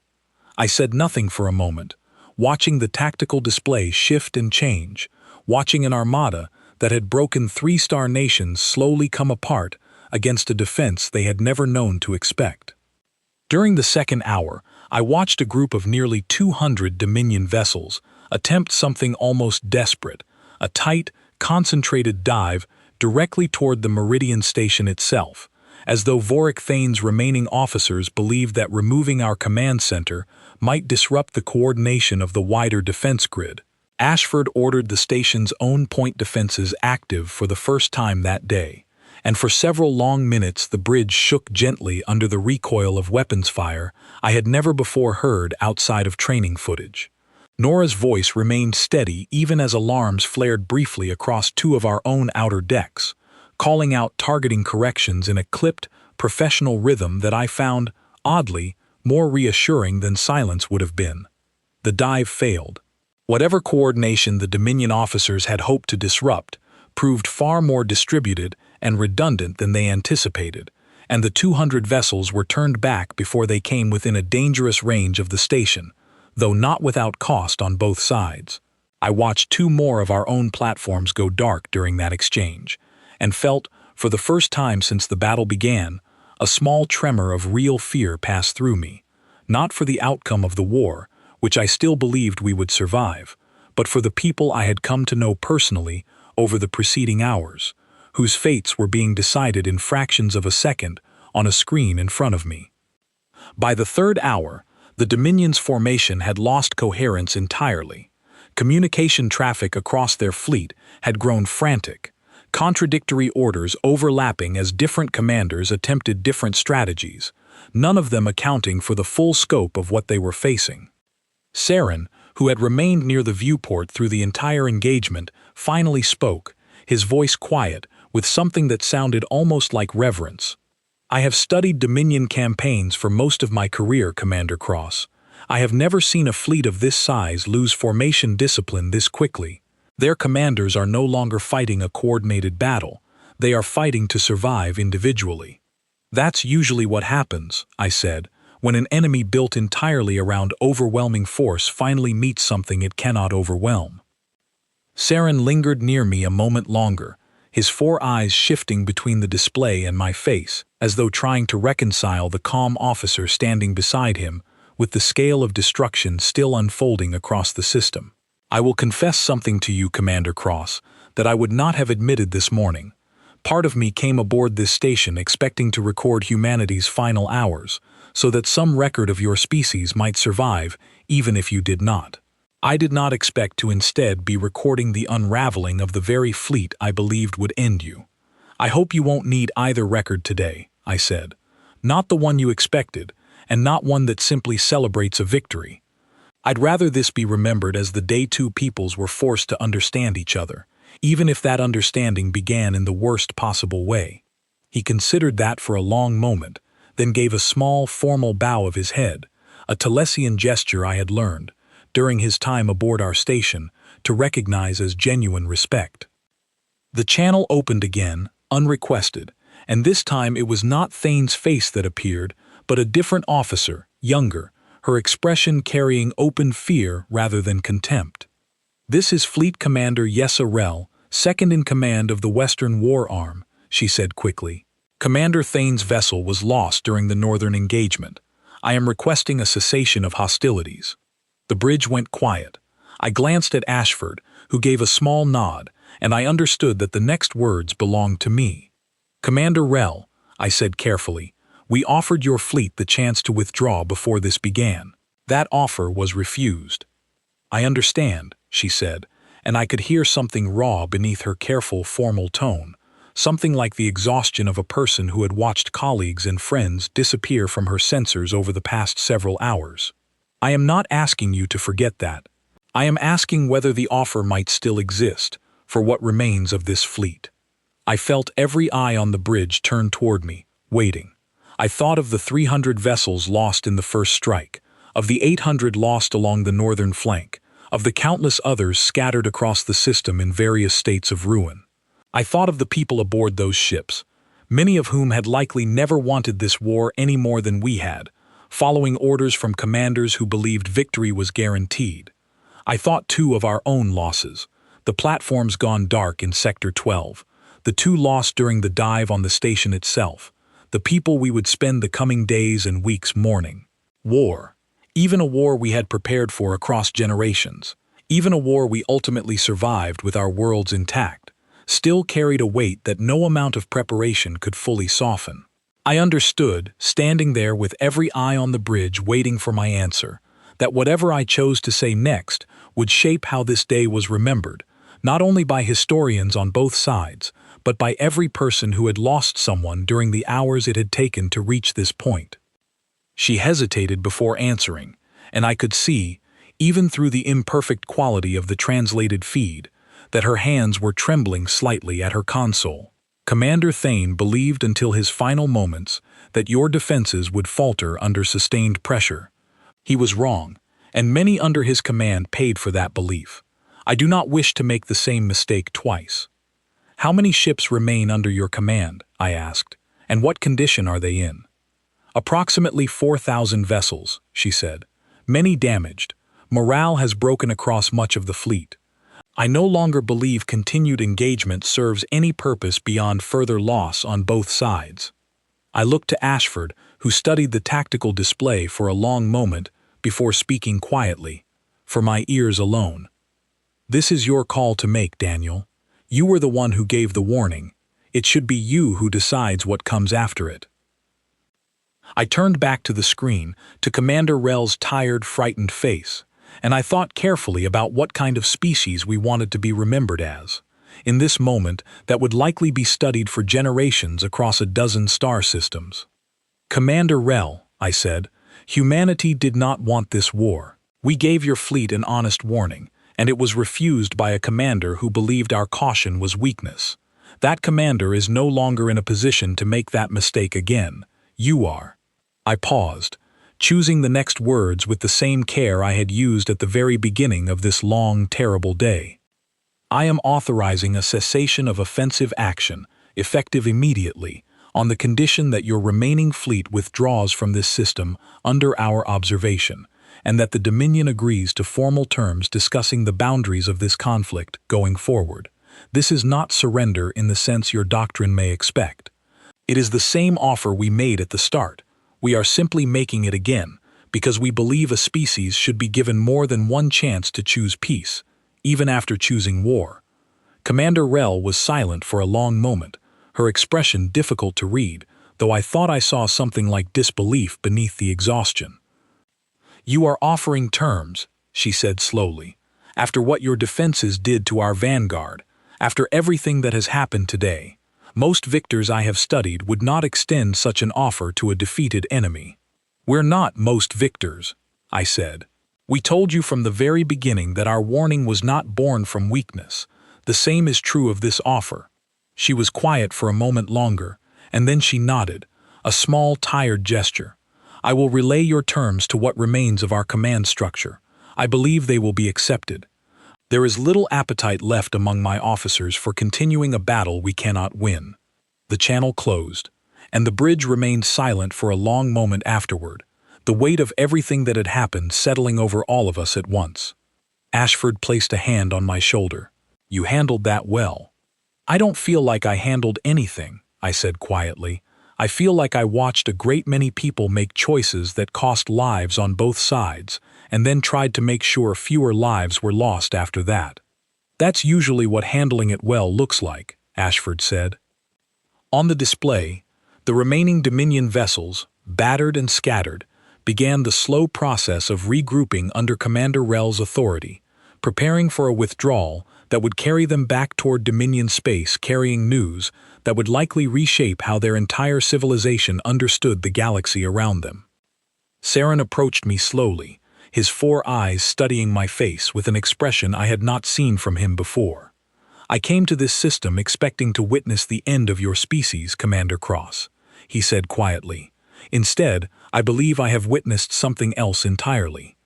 I said nothing for a moment, watching the tactical display shift and change, watching an armada that had broken 3-star nations slowly come apart against a defense they had never known to expect. During the second hour, I watched a group of nearly 200 Dominion vessels attempt something almost desperate, a tight, concentrated dive directly toward the Meridian Station itself, as though Vorik Thane's remaining officers believed that removing our command center might disrupt the coordination of the wider defense grid. Ashford ordered the station's own point defenses active for the first time that day, and for several long minutes the bridge shook gently under the recoil of weapons fire I had never before heard outside of training footage. Nora's voice remained steady even as alarms flared briefly across 2 of our own outer decks, calling out targeting corrections in a clipped, professional rhythm that I found, oddly, more reassuring than silence would have been. The dive failed. Whatever coordination the Dominion officers had hoped to disrupt proved far more distributed and redundant than they anticipated, and the 200 vessels were turned back before they came within a dangerous range of the station, though not without cost on both sides. I watched 2 more of our own platforms go dark during that exchange, and felt, For the first time since the battle began, a small tremor of real fear passed through me, not for the outcome of the war, which I still believed we would survive, but for the people I had come to know personally over the preceding hours, whose fates were being decided in fractions of a second on a screen in front of me. By the third hour, the Dominion's formation had lost coherence entirely. Communication traffic across their fleet had grown frantic, contradictory orders overlapping as different commanders attempted different strategies, none of them accounting for the full scope of what they were facing. Saren, who had remained near the viewport through the entire engagement, finally spoke, his voice quiet, with something that sounded almost like reverence. "I have studied Dominion campaigns for most of my career, Commander Cross. I have never seen a fleet of this size lose formation discipline this quickly. Their commanders are no longer fighting a coordinated battle. They are fighting to survive individually." "That's usually what happens," I said, "when an enemy built entirely around overwhelming force finally meets something it cannot overwhelm." Saren lingered near me a moment longer, his four eyes shifting between the display and my face, as though trying to reconcile the calm officer standing beside him with the scale of destruction still unfolding across the system. "I will confess something to you, Commander Cross, that I would not have admitted this morning. Part of me came aboard this station expecting to record humanity's final hours, so that some record of your species might survive even if you did not. I did not expect to instead be recording the unraveling of the very fleet I believed would end you. I hope you won't need either record today," I said. "Not the one you expected, and not one that simply celebrates a victory. I'd rather this be remembered as the day two peoples were forced to understand each other, even if that understanding began in the worst possible way." He considered that for a long moment, then gave a small, formal bow of his head, a Telesian gesture I had learned, during his time aboard our station, to recognize as genuine respect. The channel opened again, unrequested, and this time it was not Thane's face that appeared, but a different officer, younger, her expression carrying open fear rather than contempt. "This is Fleet Commander Yessa Rel, second in command of the Western War Arm," she said quickly. "Commander Thane's vessel was lost during the northern engagement. I am requesting a cessation of hostilities." The bridge went quiet. I glanced at Ashford, who gave a small nod, and I understood that the next words belonged to me. "Commander Rel," I said carefully, "we offered your fleet the chance to withdraw before this began. That offer was refused." "I understand," she said, and I could hear something raw beneath her careful, formal tone, something like the exhaustion of a person who had watched colleagues and friends disappear from her sensors over the past several hours. "I am not asking you to forget that. I am asking whether the offer might still exist for what remains of this fleet." I felt every eye on the bridge turn toward me, waiting. I thought of the 300 vessels lost in the first strike, of the 800 lost along the northern flank, of the countless others scattered across the system in various states of ruin. I thought of the people aboard those ships, many of whom had likely never wanted this war any more than we had, following orders from commanders who believed victory was guaranteed. I thought too of our own losses, the platforms gone dark in Sector 12, the two lost during the dive on the station itself, the people we would spend the coming days and weeks mourning. War. Even a war we had prepared for across generations, even a war we ultimately survived with our worlds intact, still carried a weight that no amount of preparation could fully soften. I understood, standing there with every eye on the bridge waiting for my answer, that whatever I chose to say next would shape how this day was remembered, not only by historians on both sides, but by every person who had lost someone during the hours it had taken to reach this point. She hesitated before answering, and I could see, even through the imperfect quality of the translated feed, that her hands were trembling slightly at her console. "Commander Thane believed until his final moments that your defenses would falter under sustained pressure. He was wrong, and many under his command paid for that belief. I do not wish to make the same mistake twice." "How many ships remain under your command?" I asked, "and what condition are they in?" "Approximately 4,000 vessels," she said. "Many damaged. Morale has broken across much of the fleet. I no longer believe continued engagement serves any purpose beyond further loss on both sides. I looked to Ashford, who studied the tactical display for a long moment before speaking quietly, for my ears alone. This is your call to make, Daniel. You were the one who gave the warning. It should be you who decides what comes after it. I turned back to the screen, to Commander Rel's tired, frightened face, and I thought carefully about what kind of species we wanted to be remembered as. In this moment, that would likely be studied for generations across a dozen star systems. Commander Rel, I said, humanity did not want this war. We gave your fleet an honest warning, and it was refused by a commander who believed our caution was weakness. That commander is no longer in a position to make that mistake again. You are. I paused, choosing the next words with the same care I had used at the very beginning of this long, terrible day. I am authorizing a cessation of offensive action, effective immediately, on the condition that your remaining fleet withdraws from this system under our observation, and that the Dominion agrees to formal terms discussing the boundaries of this conflict going forward. This is not surrender in the sense your doctrine may expect. It is the same offer we made at the start. We are simply making it again, because we believe a species should be given more than one chance to choose peace, even after choosing war. Commander Rel was silent for a long moment, her expression difficult to read, though I thought I saw something like disbelief beneath the exhaustion. You are offering terms, she said slowly, after what your defenses did to our vanguard, after everything that has happened today. Most victors I have studied would not extend such an offer to a defeated enemy. We're not most victors, I said. We told you from the very beginning that our warning was not born from weakness. The same is true of this offer. She was quiet for a moment longer, and then she nodded, a small, tired gesture. I will relay your terms to what remains of our command structure. I believe they will be accepted. There is little appetite left among my officers for continuing a battle we cannot win. The channel closed, and the bridge remained silent for a long moment afterward, the weight of everything that had happened settling over all of us at once. Ashford placed a hand on my shoulder. You handled that well. I don't feel like I handled anything, I said quietly. I feel like I watched a great many people make choices that cost lives on both sides, and then tried to make sure fewer lives were lost after that. That's usually what handling it well looks like, Ashford said. On the display, the remaining Dominion vessels, battered and scattered, began the slow process of regrouping under Commander Rel's authority, preparing for a withdrawal that would carry them back toward Dominion space, carrying news that would likely reshape how their entire civilization understood the galaxy around them. Saren approached me slowly, his 4 eyes studying my face with an expression I had not seen from him before. I came to this system expecting to witness the end of your species, Commander Cross, he said quietly. Instead, I believe I have witnessed something else entirely.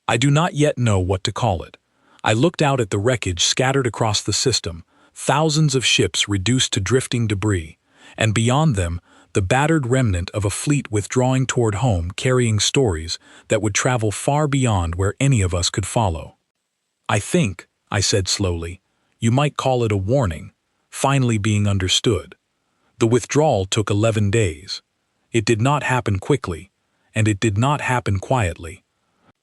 I do not yet know what to call it. I looked out at the wreckage scattered across the system, thousands of ships reduced to drifting debris, and beyond them, the battered remnant of a fleet withdrawing toward home carrying stories that would travel far beyond where any of us could follow. I think, I said slowly, you might call it a warning, finally being understood. The withdrawal took 11 days. It did not happen quickly, and it did not happen quietly.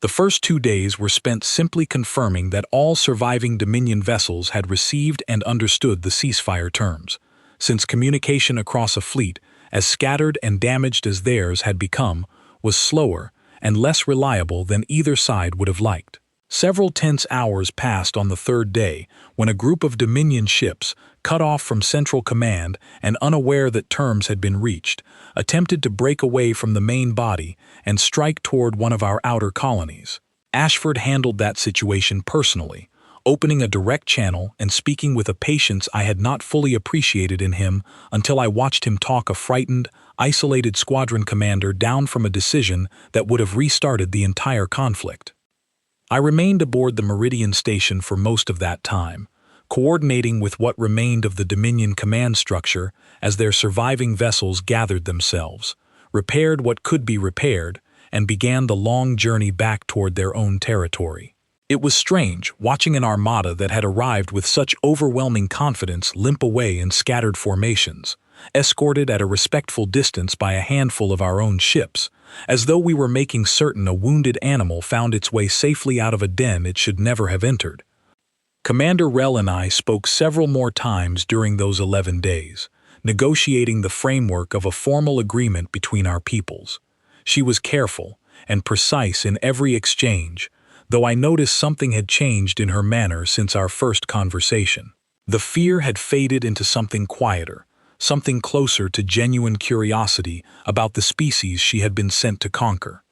The first 2 days were spent simply confirming that all surviving Dominion vessels had received and understood the ceasefire terms, since communication across a fleet, as scattered and damaged as theirs had become, was slower and less reliable than either side would have liked. Several tense hours passed on the 3rd day when a group of Dominion ships, cut off from Central Command and unaware that terms had been reached, attempted to break away from the main body and strike toward one of our outer colonies. Ashford handled that situation personally, opening a direct channel and speaking with a patience I had not fully appreciated in him until I watched him talk a frightened, isolated squadron commander down from a decision that would have restarted the entire conflict. I remained aboard the Meridian station for most of that time, coordinating with what remained of the Dominion command structure as their surviving vessels gathered themselves, repaired what could be repaired, and began the long journey back toward their own territory. It was strange watching an armada that had arrived with such overwhelming confidence limp away in scattered formations, escorted at a respectful distance by a handful of our own ships, as though we were making certain a wounded animal found its way safely out of a den it should never have entered. Commander Rel and I spoke several more times during those 11 days, negotiating the framework of a formal agreement between our peoples. She was careful and precise in every exchange, though I noticed something had changed in her manner since our first conversation. The fear had faded into something quieter, something closer to genuine curiosity about the species she had been sent to conquer.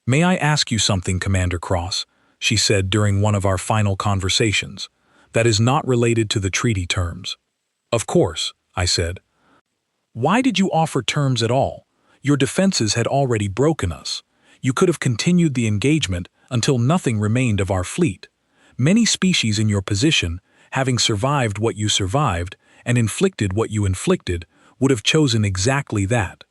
"May I ask you something, Commander Cross?" she said during one of our final conversations. "That is not related to the treaty terms." "Of course," I said. "Why did you offer terms at all? Your defenses had already broken us. You could have continued the engagement until nothing remained of our fleet. Many species in your position, having survived what you survived and inflicted what you inflicted, would have chosen exactly that."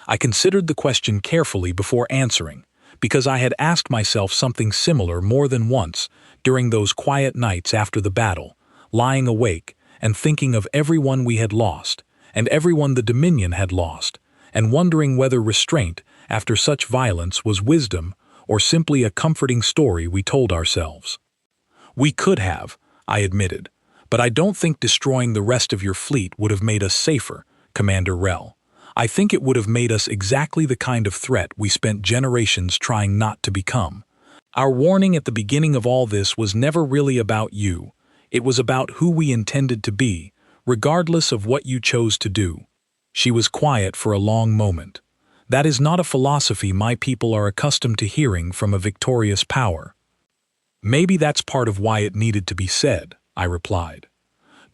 I considered the question carefully before answering, because I had asked myself something similar more than once during those quiet nights after the battle, lying awake and thinking of everyone we had lost, and everyone the Dominion had lost, and wondering whether restraint after such violence was wisdom or simply a comforting story we told ourselves. "We could have," I admitted, "but I don't think destroying the rest of your fleet would have made us safer, Commander Rel. I think it would have made us exactly the kind of threat we spent generations trying not to become. Our warning at the beginning of all this was never really about you. It was about who we intended to be, regardless of what you chose to do." She was quiet for a long moment. "That is not a philosophy my people are accustomed to hearing from a victorious power." "Maybe that's part of why it needed to be said," I replied.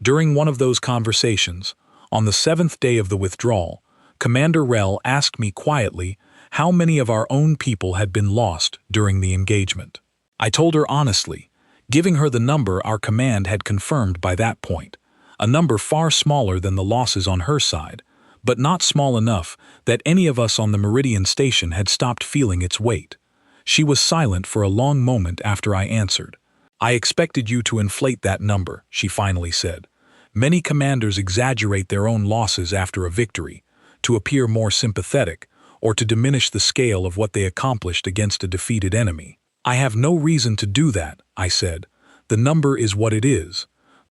During one of those conversations, on the 7th day of the withdrawal, Commander Rel asked me quietly how many of our own people had been lost during the engagement. I told her honestly, giving her the number our command had confirmed by that point, a number far smaller than the losses on her side, but not small enough that any of us on the Meridian station had stopped feeling its weight. She was silent for a long moment after I answered. "I expected you to inflate that number," she finally said. "Many commanders exaggerate their own losses after a victory, to appear more sympathetic, or to diminish the scale of what they accomplished against a defeated enemy. I have no reason to do that," I said. "The number is what it is.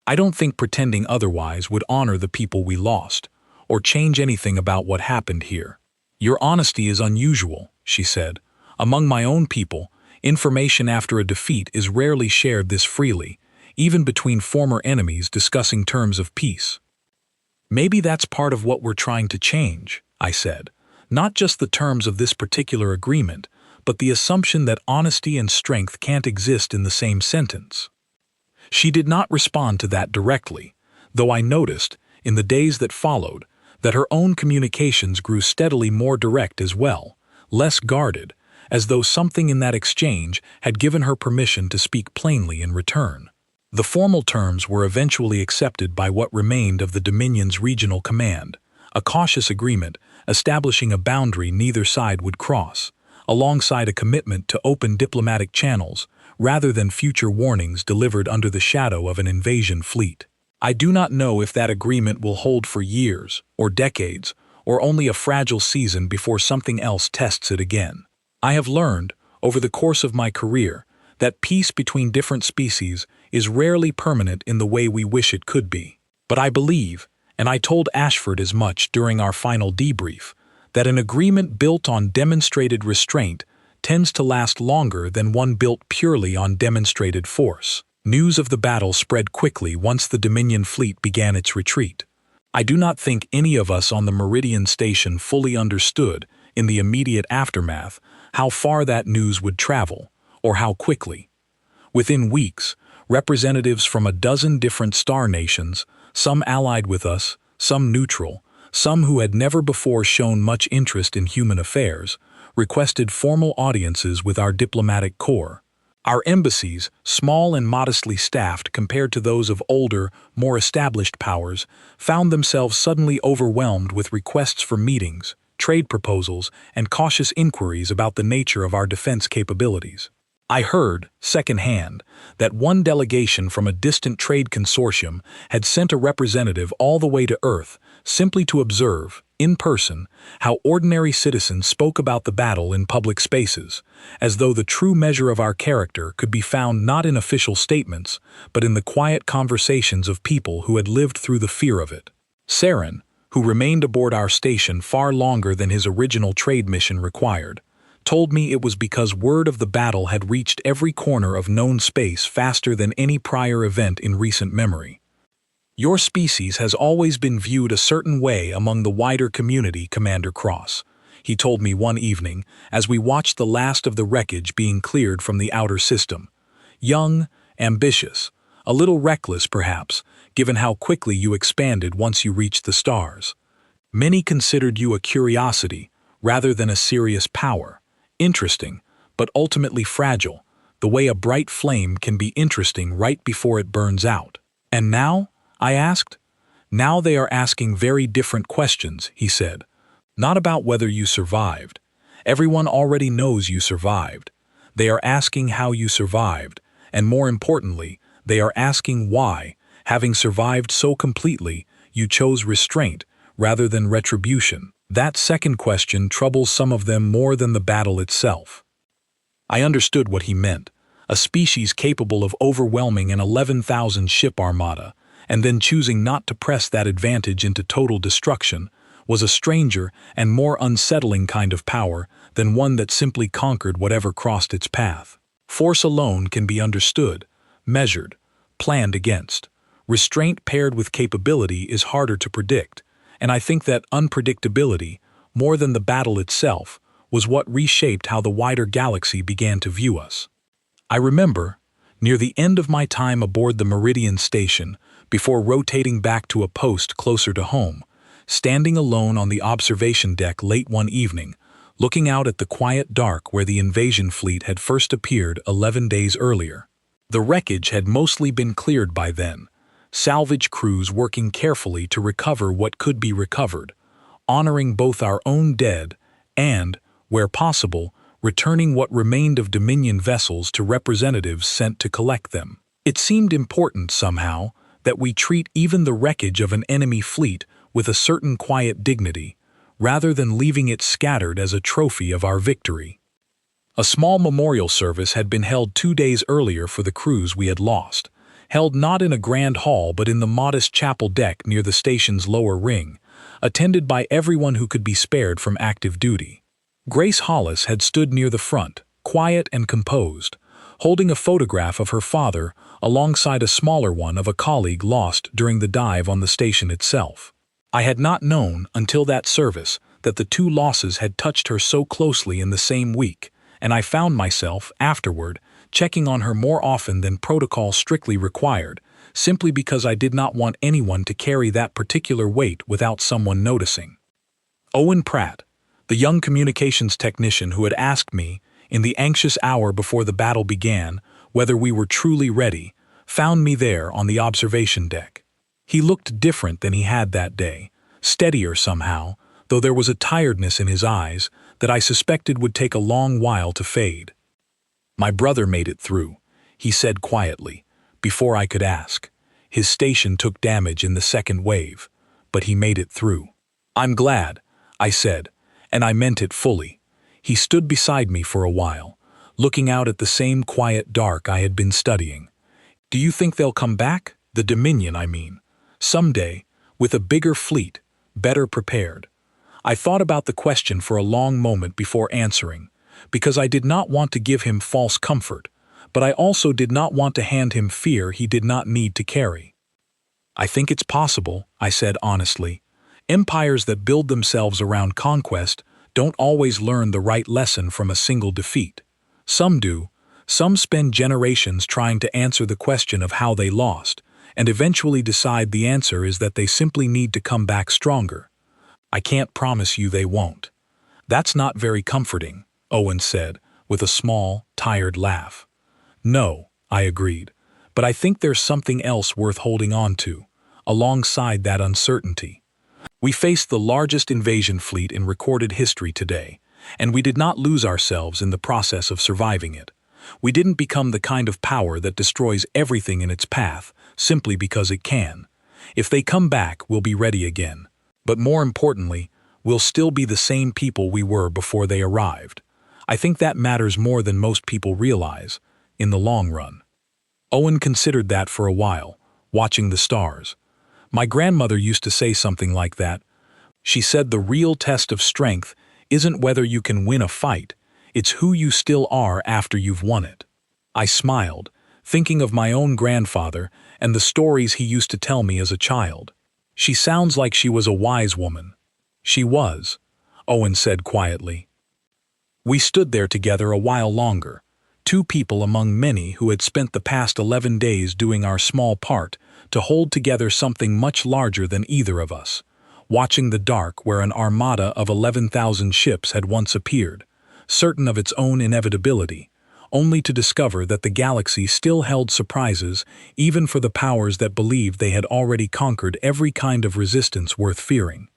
I don't think pretending otherwise would honor the people we lost, or change anything about what happened here." "Your honesty is unusual," she said. "Among my own people, information after a defeat is rarely shared this freely, even between former enemies discussing terms of peace." "Maybe that's part of what we're trying to change," I said. "Not just the terms of this particular agreement, but the assumption that honesty and strength can't exist in the same sentence." She did not respond to that directly, though I noticed, in the days that followed, that her own communications grew steadily more direct as well, less guarded, as though something in that exchange had given her permission to speak plainly in return. The formal terms were eventually accepted by what remained of the Dominion's regional command, a cautious agreement establishing a boundary neither side would cross, alongside a commitment to open diplomatic channels rather than future warnings delivered under the shadow of an invasion fleet. I do not know if that agreement will hold for years, or decades, or only a fragile season before something else tests it again. I have learned, over the course of my career, that peace between different species is rarely permanent in the way we wish it could be. But I believe, and I told Ashford as much during our final debrief, that an agreement built on demonstrated restraint tends to last longer than one built purely on demonstrated force. News of the battle spread quickly once the Dominion fleet began its retreat. I do not think any of us on the Meridian station fully understood, in the immediate aftermath, how far that news would travel, or how quickly. Within weeks, representatives from a dozen different star nations, some allied with us, some neutral, some who had never before shown much interest in human affairs, requested formal audiences with our diplomatic corps. Our embassies, small and modestly staffed compared to those of older, more established powers, found themselves suddenly overwhelmed with requests for meetings, trade proposals, and cautious inquiries about the nature of our defense capabilities. I heard, secondhand, that one delegation from a distant trade consortium had sent a representative all the way to Earth simply to observe, in person, how ordinary citizens spoke about the battle in public spaces, as though the true measure of our character could be found not in official statements, but in the quiet conversations of people who had lived through the fear of it. Saren, who remained aboard our station far longer than his original trade mission required, told me it was because word of the battle had reached every corner of known space faster than any prior event in recent memory. Your species has always been viewed a certain way among the wider community, Commander Cross, he told me one evening as we watched the last of the wreckage being cleared from the outer system. Young, ambitious, a little reckless perhaps, given how quickly you expanded once you reached the stars. Many considered you a curiosity rather than a serious power. Interesting, but ultimately fragile, the way a bright flame can be interesting right before it burns out. And now? I asked. Now they are asking very different questions, he said. Not about whether you survived. Everyone already knows you survived. They are asking how you survived, and more importantly, they are asking why, having survived so completely, you chose restraint rather than retribution. That second question troubles some of them more than the battle itself. I understood what he meant, a species capable of overwhelming an 11,000 ship armada, and then choosing not to press that advantage into total destruction, was a stranger and more unsettling kind of power than one that simply conquered whatever crossed its path. Force alone can be understood, measured, planned against. Restraint paired with capability is harder to predict, and I think that unpredictability, more than the battle itself, was what reshaped how the wider galaxy began to view us. I remember, near the end of my time aboard the Meridian station, before rotating back to a post closer to home, standing alone on the observation deck late one evening, looking out at the quiet dark where the invasion fleet had first appeared 11 days earlier. The wreckage had mostly been cleared by then, salvage crews working carefully to recover what could be recovered, honoring both our own dead and, where possible, returning what remained of Dominion vessels to representatives sent to collect them. It seemed important, somehow, that we treat even the wreckage of an enemy fleet with a certain quiet dignity, rather than leaving it scattered as a trophy of our victory. A small memorial service had been held 2 days earlier for the crews we had lost, held not in a grand hall but in the modest chapel deck near the station's lower ring, attended by everyone who could be spared from active duty. Grace Hollis had stood near the front, quiet and composed, holding a photograph of her father alongside a smaller one of a colleague lost during the dive on the station itself. I had not known until that service that the two losses had touched her so closely in the same week, and I found myself, afterward, checking on her more often than protocol strictly required, simply because I did not want anyone to carry that particular weight without someone noticing. Owen Pratt, the young communications technician who had asked me, in the anxious hour before the battle began, whether we were truly ready, found me there on the observation deck. He looked different than he had that day, steadier somehow, though there was a tiredness in his eyes that I suspected would take a long while to fade. "My brother made it through," he said quietly, before I could ask. "His station took damage in the second wave, but he made it through." "I'm glad," I said, and I meant it fully. He stood beside me for a while, looking out at the same quiet dark I had been studying. "Do you think they'll come back? The Dominion, I mean. Someday, with a bigger fleet, better prepared." I thought about the question for a long moment before answering, because I did not want to give him false comfort, but I also did not want to hand him fear he did not need to carry. "I think it's possible," I said honestly. "Empires that build themselves around conquest don't always learn the right lesson from a single defeat. Some do. Some spend generations trying to answer the question of how they lost, and eventually decide the answer is that they simply need to come back stronger. I can't promise you they won't." "That's not very comforting," Owen said, with a small, tired laugh. "No," I agreed, "but I think there's something else worth holding on to, alongside that uncertainty. We faced the largest invasion fleet in recorded history today, and we did not lose ourselves in the process of surviving it. We didn't become the kind of power that destroys everything in its path, simply because it can. If they come back, we'll be ready again. But more importantly, we'll still be the same people we were before they arrived. I think that matters more than most people realize, in the long run. Owen considered that for a while, watching the stars. My grandmother used to say something like that. She said the real test of strength isn't whether you can win a fight, it's who you still are after you've won it. I smiled, thinking of my own grandfather and the stories he used to tell me as a child. She sounds like she was a wise woman. She was, Owen said quietly. We stood there together a while longer, two people among many who had spent the past 11 days doing our small part to hold together something much larger than either of us, watching the dark where an armada of 11,000 ships had once appeared, certain of its own inevitability, only to discover that the galaxy still held surprises even for the powers that believed they had already conquered every kind of resistance worth fearing.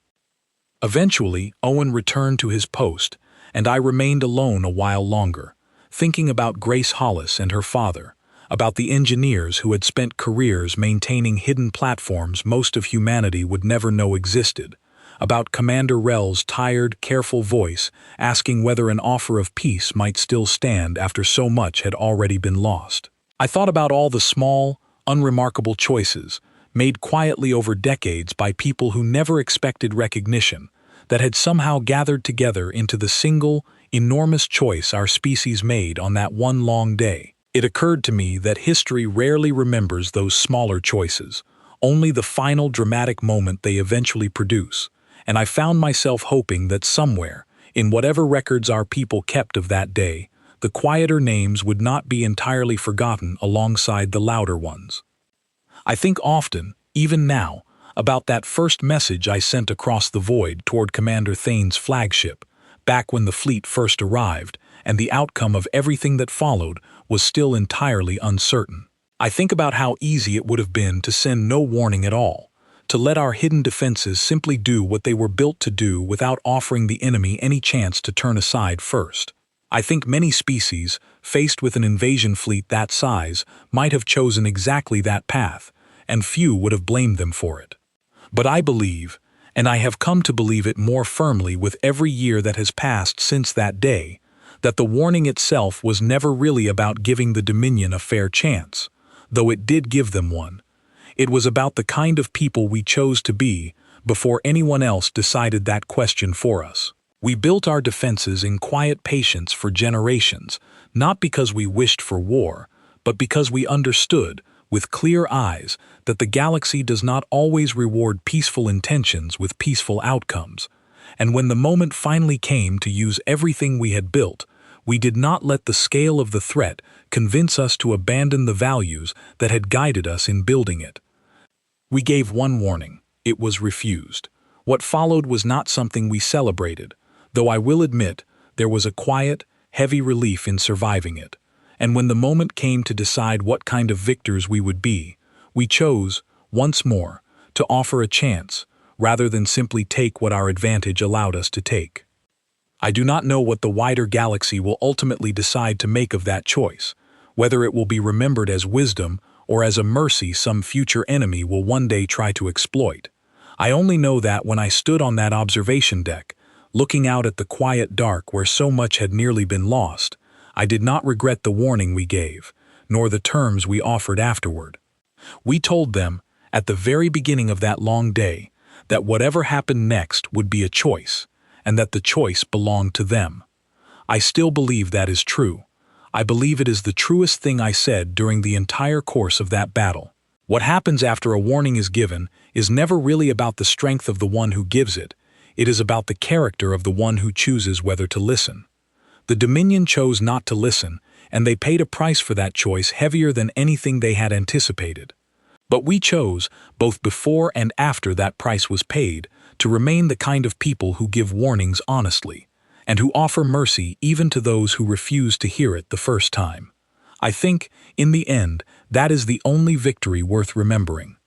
Eventually, Owen returned to his post, and I remained alone a while longer, thinking about Grace Hollis and her father, about the engineers who had spent careers maintaining hidden platforms most of humanity would never know existed, about Commander Rel's tired, careful voice asking whether an offer of peace might still stand after so much had already been lost. I thought about all the small, unremarkable choices, made quietly over decades by people who never expected recognition, that had somehow gathered together into the single, enormous choice our species made on that one long day. It occurred to me that history rarely remembers those smaller choices, only the final dramatic moment they eventually produce, and I found myself hoping that somewhere, in whatever records our people kept of that day, the quieter names would not be entirely forgotten alongside the louder ones. I think often, even now, about that first message I sent across the void toward Commander Thane's flagship, back when the fleet first arrived, and the outcome of everything that followed was still entirely uncertain. I think about how easy it would have been to send no warning at all, to let our hidden defenses simply do what they were built to do without offering the enemy any chance to turn aside first. I think many species, faced with an invasion fleet that size, might have chosen exactly that path, and few would have blamed them for it. But I believe, and I have come to believe it more firmly with every year that has passed since that day, that the warning itself was never really about giving the Dominion a fair chance, though it did give them one. It was about the kind of people we chose to be before anyone else decided that question for us. We built our defenses in quiet patience for generations, not because we wished for war, but because we understood, with clear eyes, that the galaxy does not always reward peaceful intentions with peaceful outcomes. And when the moment finally came to use everything we had built, we did not let the scale of the threat convince us to abandon the values that had guided us in building it. We gave one warning. It was refused. What followed was not something we celebrated, though I will admit there was a quiet, heavy relief in surviving it. And when the moment came to decide what kind of victors we would be, we chose, once more, to offer a chance, rather than simply take what our advantage allowed us to take. I do not know what the wider galaxy will ultimately decide to make of that choice, whether it will be remembered as wisdom or as a mercy some future enemy will one day try to exploit. I only know that when I stood on that observation deck, looking out at the quiet dark where so much had nearly been lost, I did not regret the warning we gave, nor the terms we offered afterward. We told them, at the very beginning of that long day, that whatever happened next would be a choice, and that the choice belonged to them. I still believe that is true. I believe it is the truest thing I said during the entire course of that battle. What happens after a warning is given is never really about the strength of the one who gives it. It is about the character of the one who chooses whether to listen. The Dominion chose not to listen, and they paid a price for that choice heavier than anything they had anticipated. But we chose, both before and after that price was paid, to remain the kind of people who give warnings honestly, and who offer mercy even to those who refuse to hear it the first time. I think, in the end, that is the only victory worth remembering.